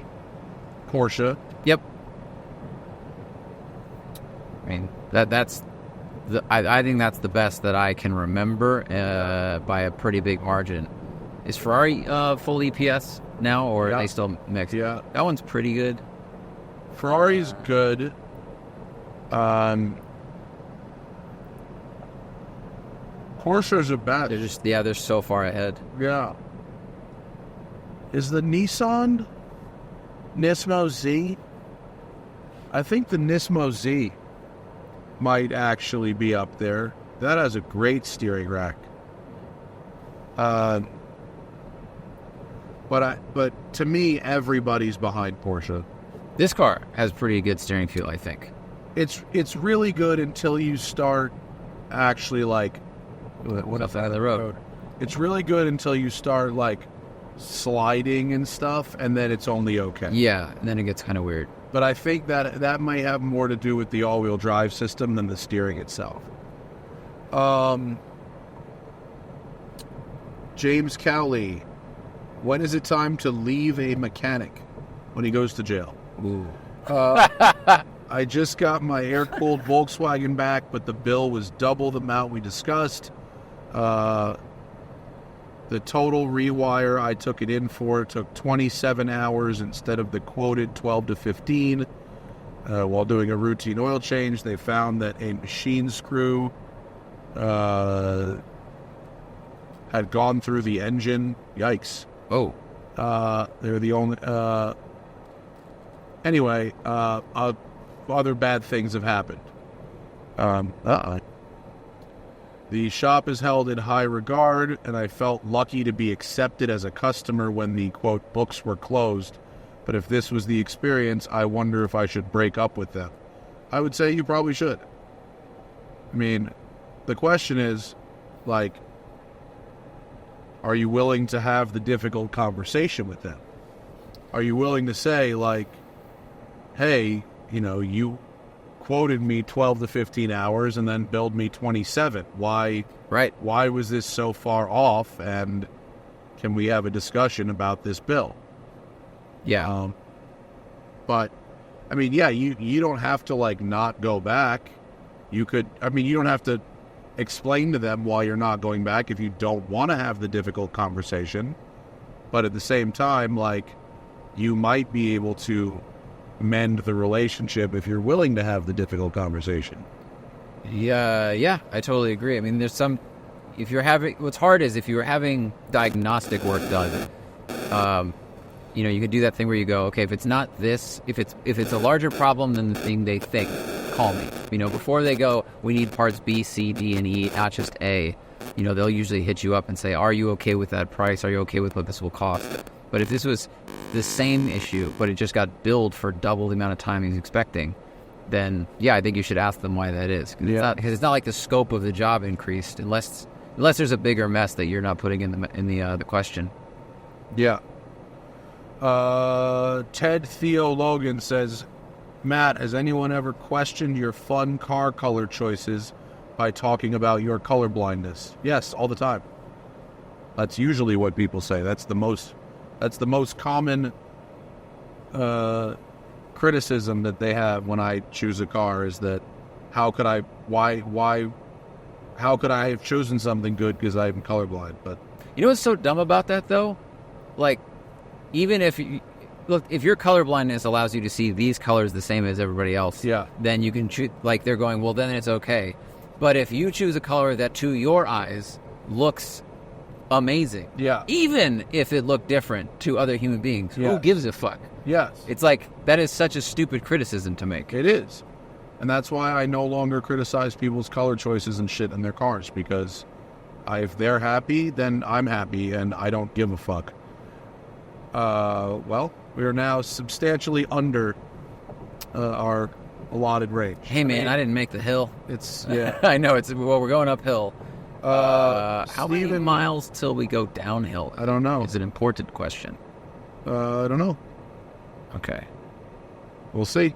Porsche. Yep. I mean, that's I think that's the best that I can remember by a pretty big margin. Is Ferrari full EPS now, or are they still mixed? Yeah. That one's pretty good. Ferrari's good. Porsches are bad. They're so far ahead. Yeah. Is the Nissan Nismo Z? I think the Nismo Z might actually be up there. That has a great steering rack. But to me, everybody's behind Porsche. This car has pretty good steering feel, I think. It's really good until you start actually like What else out of the road? It's really good until you start like sliding and stuff, and then it's only okay. Yeah, and then it gets kind of weird. But I think that might have more to do with the all-wheel drive system than the steering itself. James Cowley, when is it time to leave a mechanic when he goes to jail? Ooh. I just got my air-cooled Volkswagen back, but the bill was double the amount we discussed. The total rewire I took it in for took 27 hours instead of the quoted 12 to 15. While doing a routine oil change, they found that a machine screw had gone through the engine. Yikes. Oh. They're the only... Anyway, other bad things have happened. The shop is held in high regard, and I felt lucky to be accepted as a customer when the, quote, books were closed. But if this was the experience, I wonder if I should break up with them. I would say you probably should. I mean, the question is, like, are you willing to have the difficult conversation with them? Are you willing to say, like, hey, you know, you quoted me 12 to 15 hours and then billed me 27. Why was this so far off? And can we have a discussion about this bill? Yeah. But I mean, yeah, you don't have to like not go back. You don't have to explain to them why you're not going back if you don't want to have the difficult conversation. But at the same time, like, you might be able to mend the relationship if you're willing to have the difficult conversation. Yeah, I totally agree. I mean, what's hard is if you're having diagnostic work done, you could do that thing where you go, okay, if it's not this, if it's a larger problem than the thing they think, call me. Before they go, we need parts B, C, D, and E, not just A. They'll usually hit you up and say, are you okay with that price? Are you okay with what this will cost? But if this was the same issue, but it just got billed for double the amount of time he's expecting, then yeah, I think you should ask them why that is. Because it's not like the scope of the job increased, unless there's a bigger mess that you're not putting in the question. Yeah. Ted Theo Logan says, Matt, has anyone ever questioned your fun car color choices by talking about your color blindness? Yes, all the time. That's usually what people say. That's the most common criticism that they have when I choose a car is that how could I have chosen something good because I'm colorblind? But you know what's so dumb about that though? Like, even if your color blindness allows you to see these colors the same as everybody else, yeah, then you can choose. Like, they're going, well, then it's okay. But if you choose a color that to your eyes looks amazing, yeah, even if it looked different to other human beings, who gives a fuck? Yes. It's like, that is such a stupid criticism to make. It is. And that's why I no longer criticize people's color choices and shit in their cars, because if they're happy, then I'm happy, and I don't give a fuck. Well, we are now substantially under our allotted range. Hey, man, I didn't make the hill. It's, I know, we're going uphill. How many Steven, miles till we go downhill? I don't know. It's an important question. I don't know. Okay. We'll see.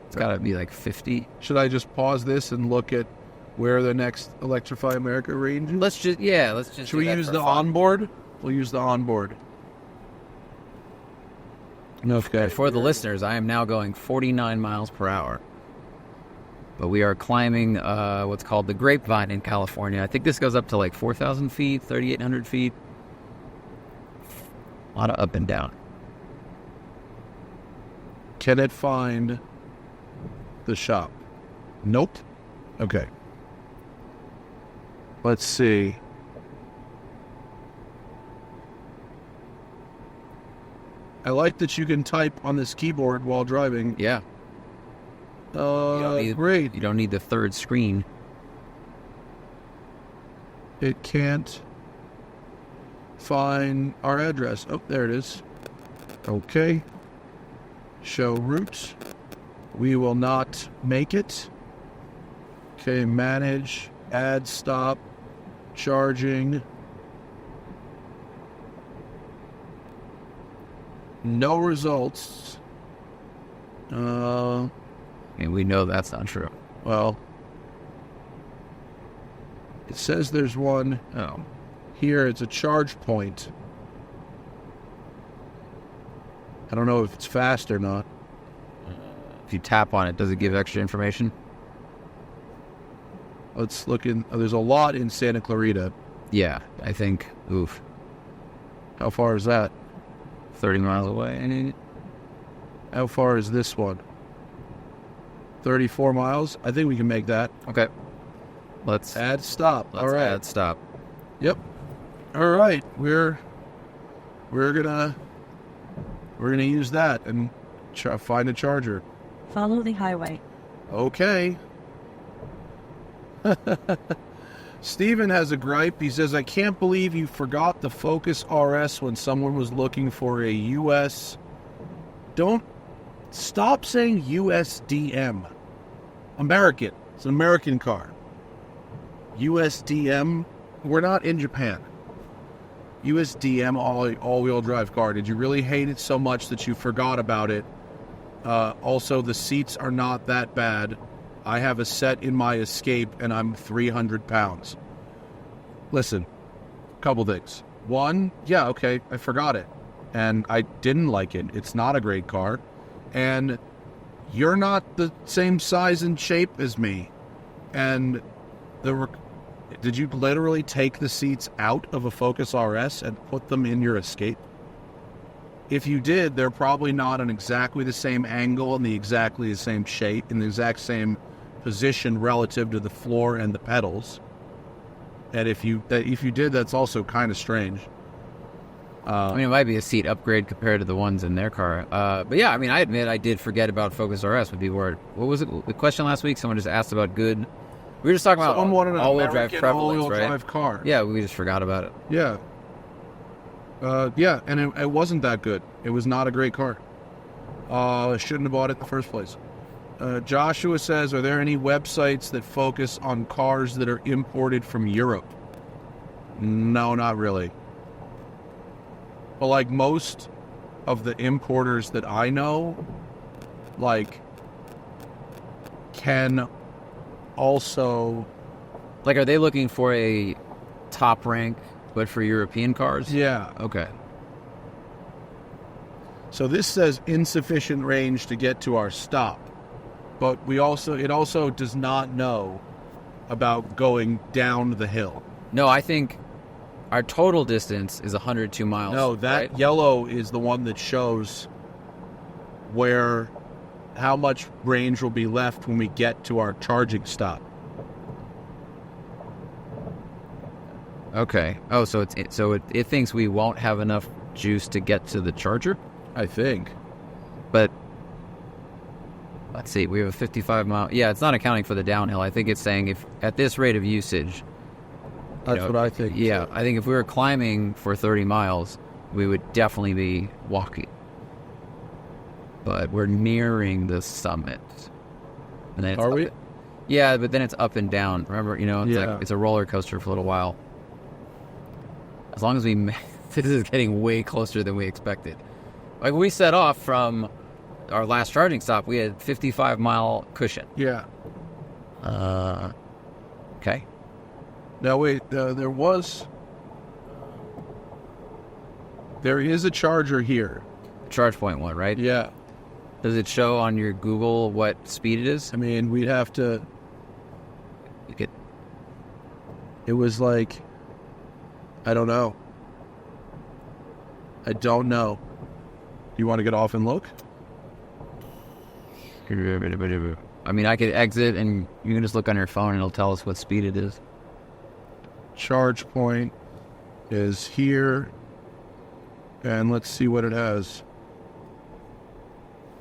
It's got to be like 50. Should I just pause this and look at where the next Electrify America range is? Let's just Should we use the onboard? We'll use the onboard. Okay. For the listeners, I am now going 49 miles per hour. But we are climbing what's called the Grapevine in California. I think this goes up to like 4,000 feet, 3,800 feet. A lot of up and down. Can it find the shop? Nope. Okay. Let's see. I like that you can type on this keyboard while driving. Yeah. Great. You don't need the third screen. It can't find our address. Oh, there it is. Okay. Show route. We will not make it. Okay, manage, add stop, charging. No results. And we know that's not true. Well, it says there's one. Oh. Here, it's a charge point. I don't know if it's fast or not. If you tap on it, does it give extra information? Let's look in. There's a lot in Santa Clarita. Yeah, I think. Oof. How far is that? 30 miles away. How far is this one? 34 miles? I think we can make that. Okay. Let's Add stop. All right. add stop. Yep. All right. We're gonna use that and find a charger. Follow the highway. Okay. Steven has a gripe. He says, I can't believe you forgot the Focus RS when someone was looking for a US. Don't stop saying USDM. American. It's an American car. USDM. We're not in Japan. USDM all-wheel drive car. Did you really hate it so much that you forgot about it? Also, the seats are not that bad. I have a set in my Escape, and I'm 300 pounds. Listen, couple things. One, yeah, okay, I forgot it, and I didn't like it. It's not a great car, and you're not the same size and shape as me. And did you literally take the seats out of a Focus RS and put them in your Escape? If you did, they're probably not in exactly the same angle and exactly the same shape, in the exact same position relative to the floor and the pedals. And if you did, that's also kind of strange. I mean, it might be a seat upgrade compared to the ones in their car. But yeah, I mean, I admit I did forget about Focus RS with people. What was it? The question last week? Someone just asked about good. We were just talking about all-wheel drive prevalence, right? Drive car. Yeah, we just forgot about it. Yeah. Yeah, and it wasn't that good. It was not a great car. Shouldn't have bought it in the first place. Joshua says, are there any websites that focus on cars that are imported from Europe? No, not really. But like most of the importers that I know, like, can also... Like, are they looking for a top rank, but for European cars? Yeah. Okay. So this says insufficient range to get to our stop. But it also does not know about going down the hill. No, I think our total distance is 102 miles. No, that right? yellow is the one that shows how much range will be left when we get to our charging stop. Okay. Oh, so it thinks we won't have enough juice to get to the charger? I think. But let's see, we have a 55 mile. Yeah, it's not accounting for the downhill. I think it's saying if at this rate of usage. That's what I think. Yeah, I think if we were climbing for 30 miles, we would definitely be walking. But we're nearing the summit. And then Are we? Yeah, but then it's up and down. Remember, it's Yeah. like it's a roller coaster for a little while. As long as this is getting way closer than we expected. Like we set off from our last charging stop, we had 55-mile cushion. Yeah. Okay. Now wait, there is a charger here. Charge point one, right? Yeah. Does it show on your Google what speed it is? I mean, we'd have to... You could. It was like... I don't know. You want to get off and look? I mean, I could exit and you can just look on your phone and it'll tell us what speed it is. Charge point is here. And let's see what it has.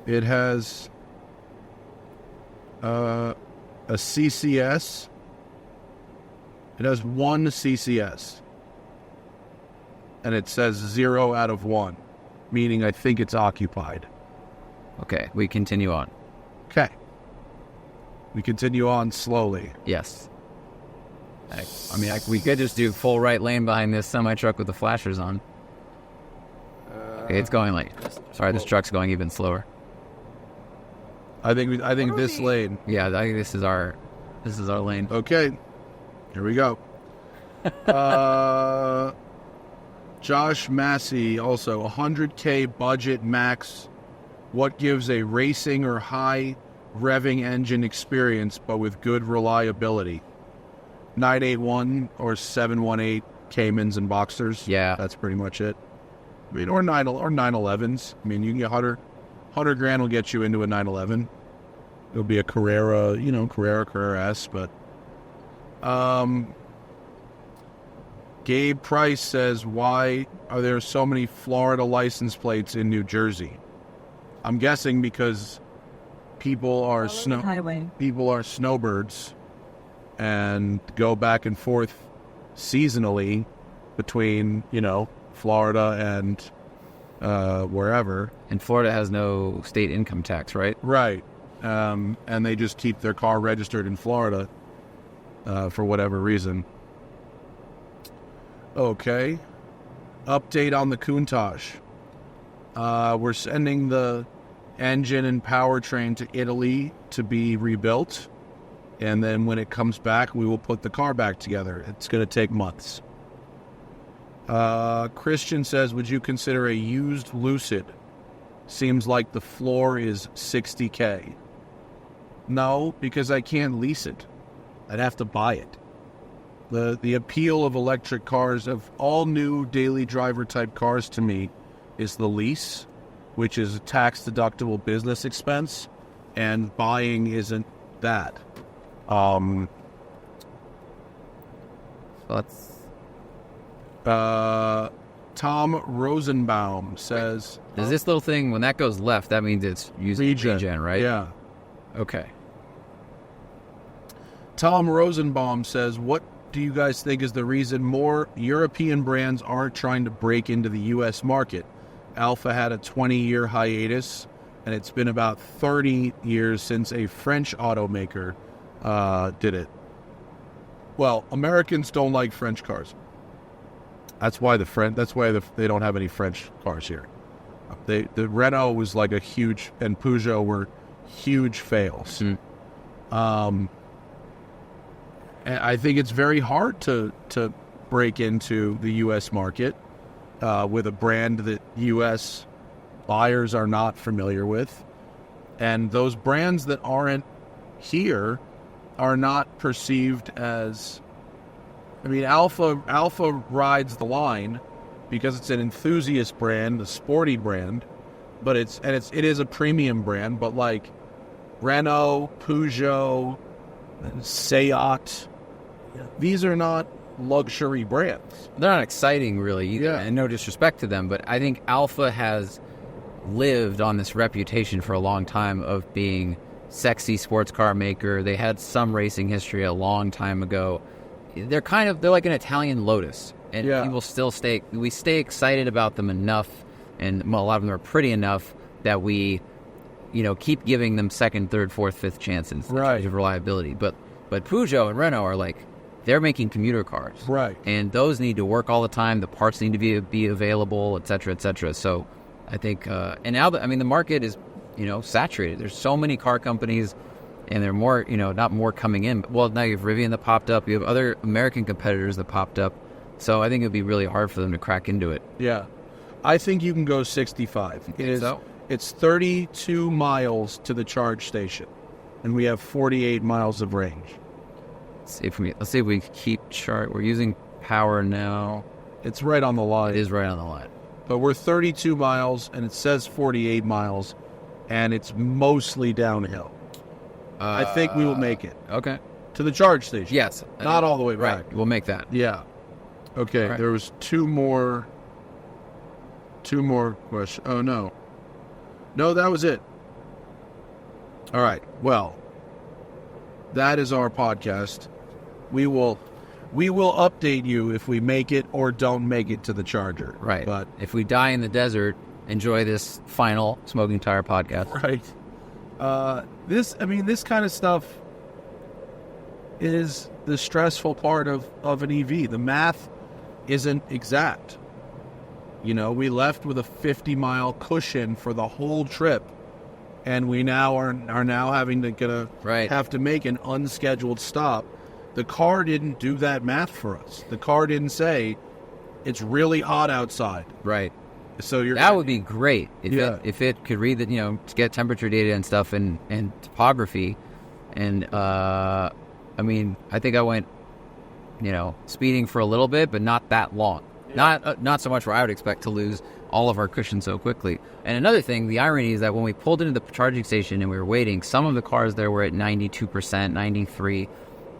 It has a CCS. It has one CCS. and it says 0 out of 1, meaning I think it's occupied. Okay, we continue on. Okay. We continue on slowly. Yes. We could just do full right lane behind this semi-truck with the flashers on. Okay, it's going sorry, this truck's going even slower. I think this lane. Yeah, I think this is our lane. Okay. Here we go. Josh Massey also 100K budget max. What gives a racing or high revving engine experience but with good reliability? 981 or 718 Caymans and Boxsters. Yeah, that's pretty much it. I mean, or 911s. I mean, you can get 100 grand will get you into a 911. It'll be a Carrera, Carrera S, but Gabe Price says, why are there so many Florida license plates in New Jersey? I'm guessing because people are snowbirds and go back and forth seasonally between, Florida and wherever. And Florida has no state income tax, right? Right. And they just keep their car registered in Florida for whatever reason. Okay. Update on the Countach. We're sending the engine and powertrain to Italy to be rebuilt. And then when it comes back, we will put the car back together. It's going to take months. Christian says, would you consider a used Lucid? Seems like the floor is $60K. No, because I can't lease it. I'd have to buy it. The appeal of electric cars, of all new daily driver type cars to me, is the lease, which is a tax-deductible business expense, and buying isn't that. Tom Rosenbaum says... Does this little thing, when that goes left, that means it's using regen, right? Yeah. Okay. Tom Rosenbaum says, what do you guys think is the reason more European brands aren't trying to break into the U.S. market? Alpha had a 20-year hiatus, and it's been about 30 years since a French automaker did it. Well, Americans don't like French cars. That's why they don't have any French cars here. The Renault was like a huge, and Peugeot were huge fails. And I think it's very hard to break into the U.S. market with a brand that U.S. buyers are not familiar with. And those brands that aren't here are not perceived as... I mean, Alpha rides the line because it's an enthusiast brand, a sporty brand, but it is a premium brand. But like Renault, Peugeot, Seat, these are not luxury brands. They're not exciting, really, either. Yeah. And no disrespect to them, but I think Alpha has lived on this reputation for a long time of being sexy sports car maker. They had some racing history a long time ago. They're like an Italian Lotus, and people still stay excited about them enough, and a lot of them are pretty enough that we, keep giving them second, third, fourth, fifth chances in terms of reliability. But Peugeot and Renault are like, they're making commuter cars, right? And those need to work all the time. The parts need to be available, et cetera, et cetera. So I think, and now the market is, saturated. There's so many car companies. And there are more, not more coming in. Well, now you have Rivian that popped up. You have other American competitors that popped up. So I think it would be really hard for them to crack into it. Yeah. I think you can go 65. It's 32 miles to the charge station. And we have 48 miles of range. Let's see if we keep chart. We're using power now. It's right on the line. It is right on the line. But we're 32 miles, and it says 48 miles, and it's mostly downhill. I think we will make it. Okay. To the charge station. Yes. Not all the way back. Right. We'll make that. Yeah. Okay. Right. There was two more questions. Oh, no. No, that was it. All right. Well, that is our podcast. We will we will update you if we make it or don't make it to the charger. Right. But if we die in the desert, enjoy this final Smoking Tire podcast. right. This kind of stuff is the stressful part of an EV. The math isn't exact. You know, we left with a 50-mile cushion for the whole trip, and we now are now having to have to make an unscheduled stop. The car didn't do that math for us. The car didn't say it's really hot outside. Right. So that would be great if it could read that, to get temperature data and stuff and topography. And I think I went, speeding for a little bit, but not that long. Yeah. Not so much where I would expect to lose all of our cushion so quickly. And another thing, the irony is that when we pulled into the charging station and we were waiting, some of the cars there were at 92%, 93%.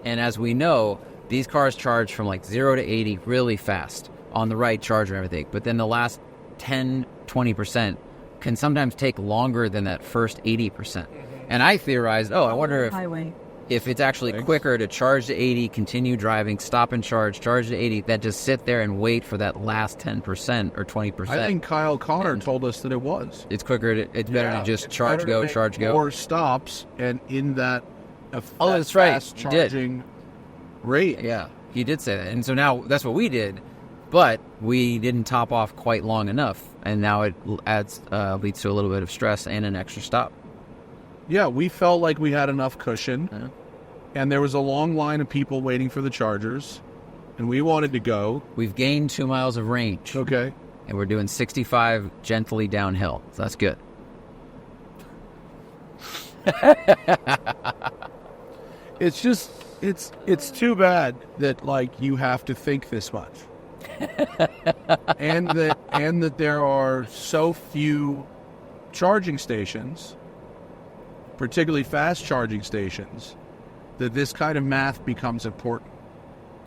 And as we know, these cars charge from like 0 to 80 really fast on the right charger and everything. But then the last 10, 20% can sometimes take longer than that first 80%. And I theorized, I wonder if it's actually quicker to charge to 80, continue driving, stop and charge to 80, than just sit there and wait for that last 10% or 20%. I think Kyle Connor told us that it was. It's quicker. It's better to just charge, go. More stops, and in that that's right. Fast charging rate. Yeah, he did say that. And so now that's what we did, but we didn't top off quite long enough, and now it leads to a little bit of stress and an extra stop. Yeah, we felt like we had enough cushion, and there was a long line of people waiting for the chargers, and we wanted to go. We've gained 2 miles of range. Okay. And we're doing 65 gently downhill, so that's good. It's just, it's too bad that, you have to think this much. and that there are so few charging stations, particularly fast charging stations, that this kind of math becomes important.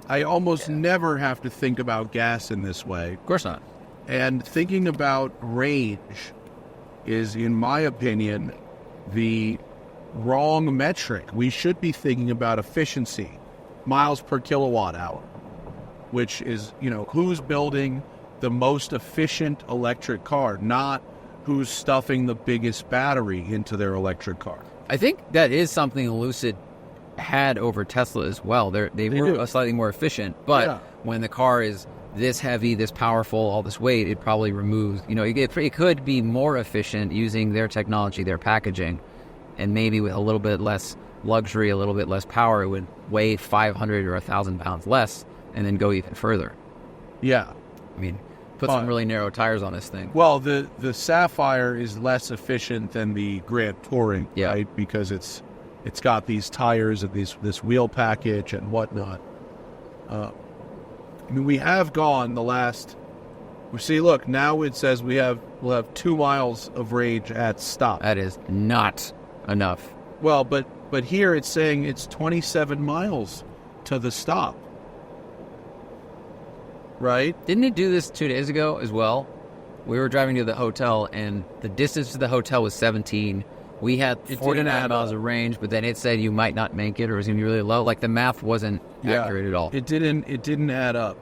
I almost never have to think about gas in this way. Of course not. And thinking about range is, in my opinion, the wrong metric. We should be thinking about efficiency, miles per kilowatt hour, which is, who's building the most efficient electric car, not who's stuffing the biggest battery into their electric car. I think that is something Lucid had over Tesla as well. They were slightly more efficient, but when the car is this heavy, this powerful, all this weight, it probably removes, it could be more efficient using their technology, their packaging, and maybe with a little bit less luxury, a little bit less power, it would weigh 500 or 1,000 pounds less and then go even further. Yeah. Put some really narrow tires on this thing. Well, the Sapphire is less efficient than the Grand Touring, right? Because it's got these tires and this wheel package and whatnot. We have gone the last. Look, now it says we'll have 2 miles of range at stop. That is not enough. Well, but here it's saying it's 27 miles to the stop. Right? Didn't it do this 2 days ago as well? We were driving to the hotel, and the distance to the hotel was 17. We had 49 miles of range, but then it said you might not make it, or it was going to be really low. The math wasn't accurate at all. It didn't add up.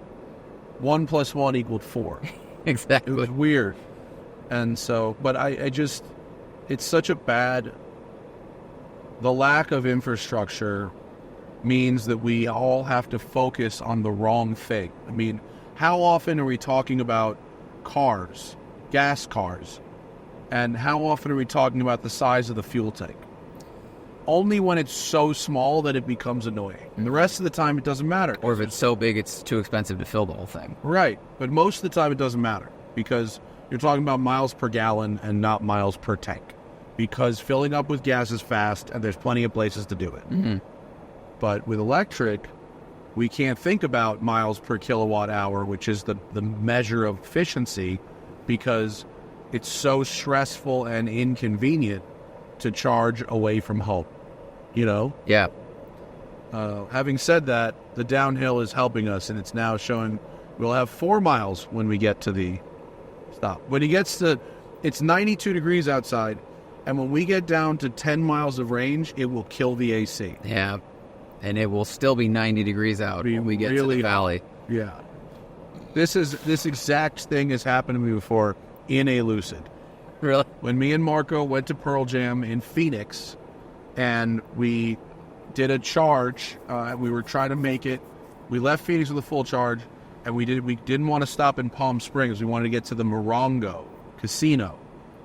1 + 1 = 4. Exactly. It was weird. And so, but I just, it's such a bad, the lack of infrastructure means that we all have to focus on the wrong thing. How often are we talking about cars, gas cars, and how often are we talking about the size of the fuel tank? Only when it's so small that it becomes annoying. And the rest of the time, it doesn't matter. Or if it's so big, it's too expensive to fill the whole thing. Right. But most of the time, it doesn't matter because you're talking about miles per gallon and not miles per tank, because filling up with gas is fast and there's plenty of places to do it. Mm-hmm. But with electric, we can't think about miles per kilowatt hour, which is the measure of efficiency, because it's so stressful and inconvenient to charge away from home, Yeah. Having said that, the downhill is helping us, and it's now showing we'll have 4 miles when we get to the stop. When it gets to, it's 92 degrees outside, and when we get down to 10 miles of range, it will kill the AC. Yeah. And it will still be 90 degrees out when we get to the valley. Yeah. This exact thing has happened to me before in a Lucid. Really? When me and Marco went to Pearl Jam in Phoenix, and we did a charge, we were trying to make it. We left Phoenix with a full charge, and we didn't want to stop in Palm Springs. We wanted to get to the Morongo Casino,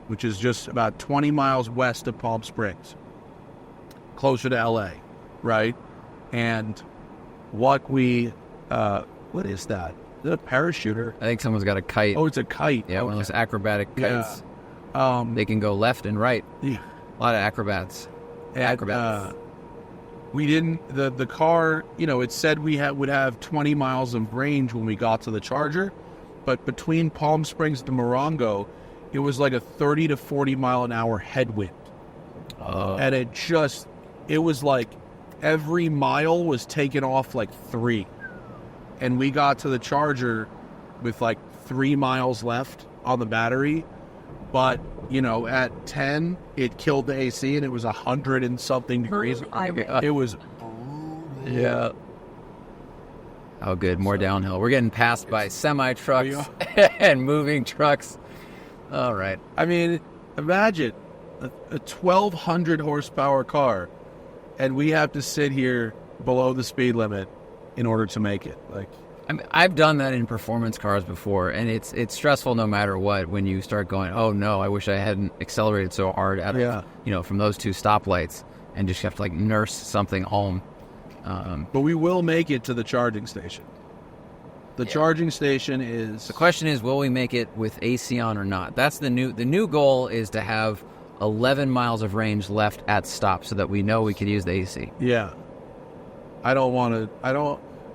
which is just about 20 miles west of Palm Springs, closer to LA, right? And what is that? Is it a parachuter? I think someone's got a kite. Oh, it's a kite. Yeah, one of those acrobatic kites. Yeah. They can go left and right. Yeah. A lot of acrobats. Acrobats. We didn't, the car, it said we would have 20 miles of range when we got to the charger, but between Palm Springs to Morongo, it was like a 30 to 40 mile an hour headwind. And it was like every mile was taken off like 3. And we got to the charger with like 3 miles left on the battery. But, at 10, it killed the AC and it was 100 and something degrees. It was. Yeah. Oh, good. More downhill. We're getting passed by semi-trucks and moving trucks. All right. I mean, imagine a 1,200 horsepower car, and we have to sit here below the speed limit in order to make it. Like, I mean, I've done that in performance cars before, and it's stressful no matter what when you start going, oh no, I wish I hadn't accelerated so hard from those 2 stoplights, and just have to nurse something home. But we will make it to the charging station. The charging station is... The question is, will we make it with AC on or not? That's the new goal is to have 11 miles of range left at stop so that we know we could use the AC. Yeah.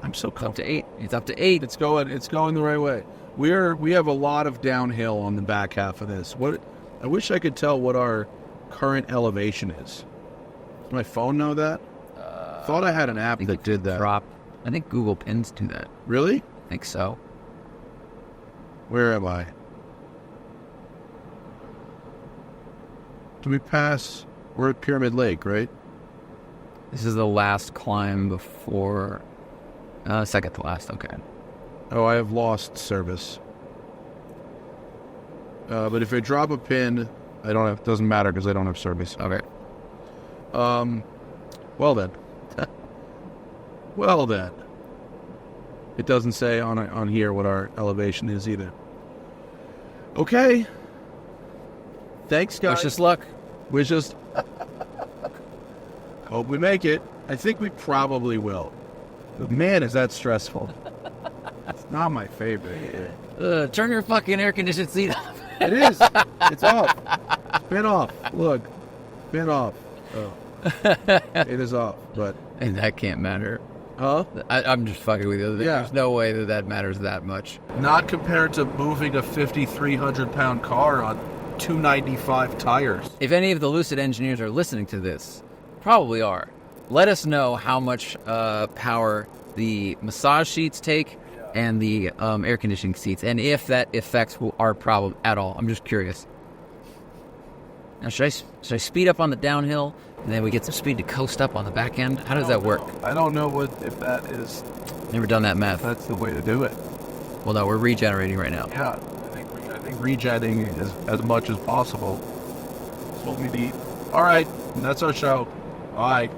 I'm so comfortable. It's up to 8. It's going the right way. We have a lot of downhill on the back half of this. I wish I could tell what our current elevation is. Does my phone know that? Thought I had an app that did that. I think Google Pins do that. Really? I think so. Where am I? Do we pass? We're at Pyramid Lake, right? This is the last climb before... second to last, okay. Oh, I have lost service. But if I drop a pin, it doesn't matter because I don't have service. Okay. Well then. It doesn't say on here what our elevation is either. Okay. Thanks, guys. Wish us luck. Hope we make it. I think we probably will. But man, is that stressful. It's not my favorite. Turn your fucking air conditioned seat off. It is. It's off. Spin off. Look. Spin off. Oh. It is off, but... And that can't matter. Huh? I'm just fucking with you. Yeah. There's no way that matters that much. Not compared to moving a 5,300-pound car on 295 tires. If any of the Lucid engineers are listening to this, probably are, let us know how much power the massage seats take and the air conditioning seats, and if that affects our problem at all. I'm just curious. Now, should I speed up on the downhill, and then we get some speed to coast up on the back end? How does that work? I don't know if that is... Never done that math. That's the way to do it. Well, no, we're regenerating right now. Yeah, I think regenerating is as much as possible. That's what we need. All right, that's our show. Bye.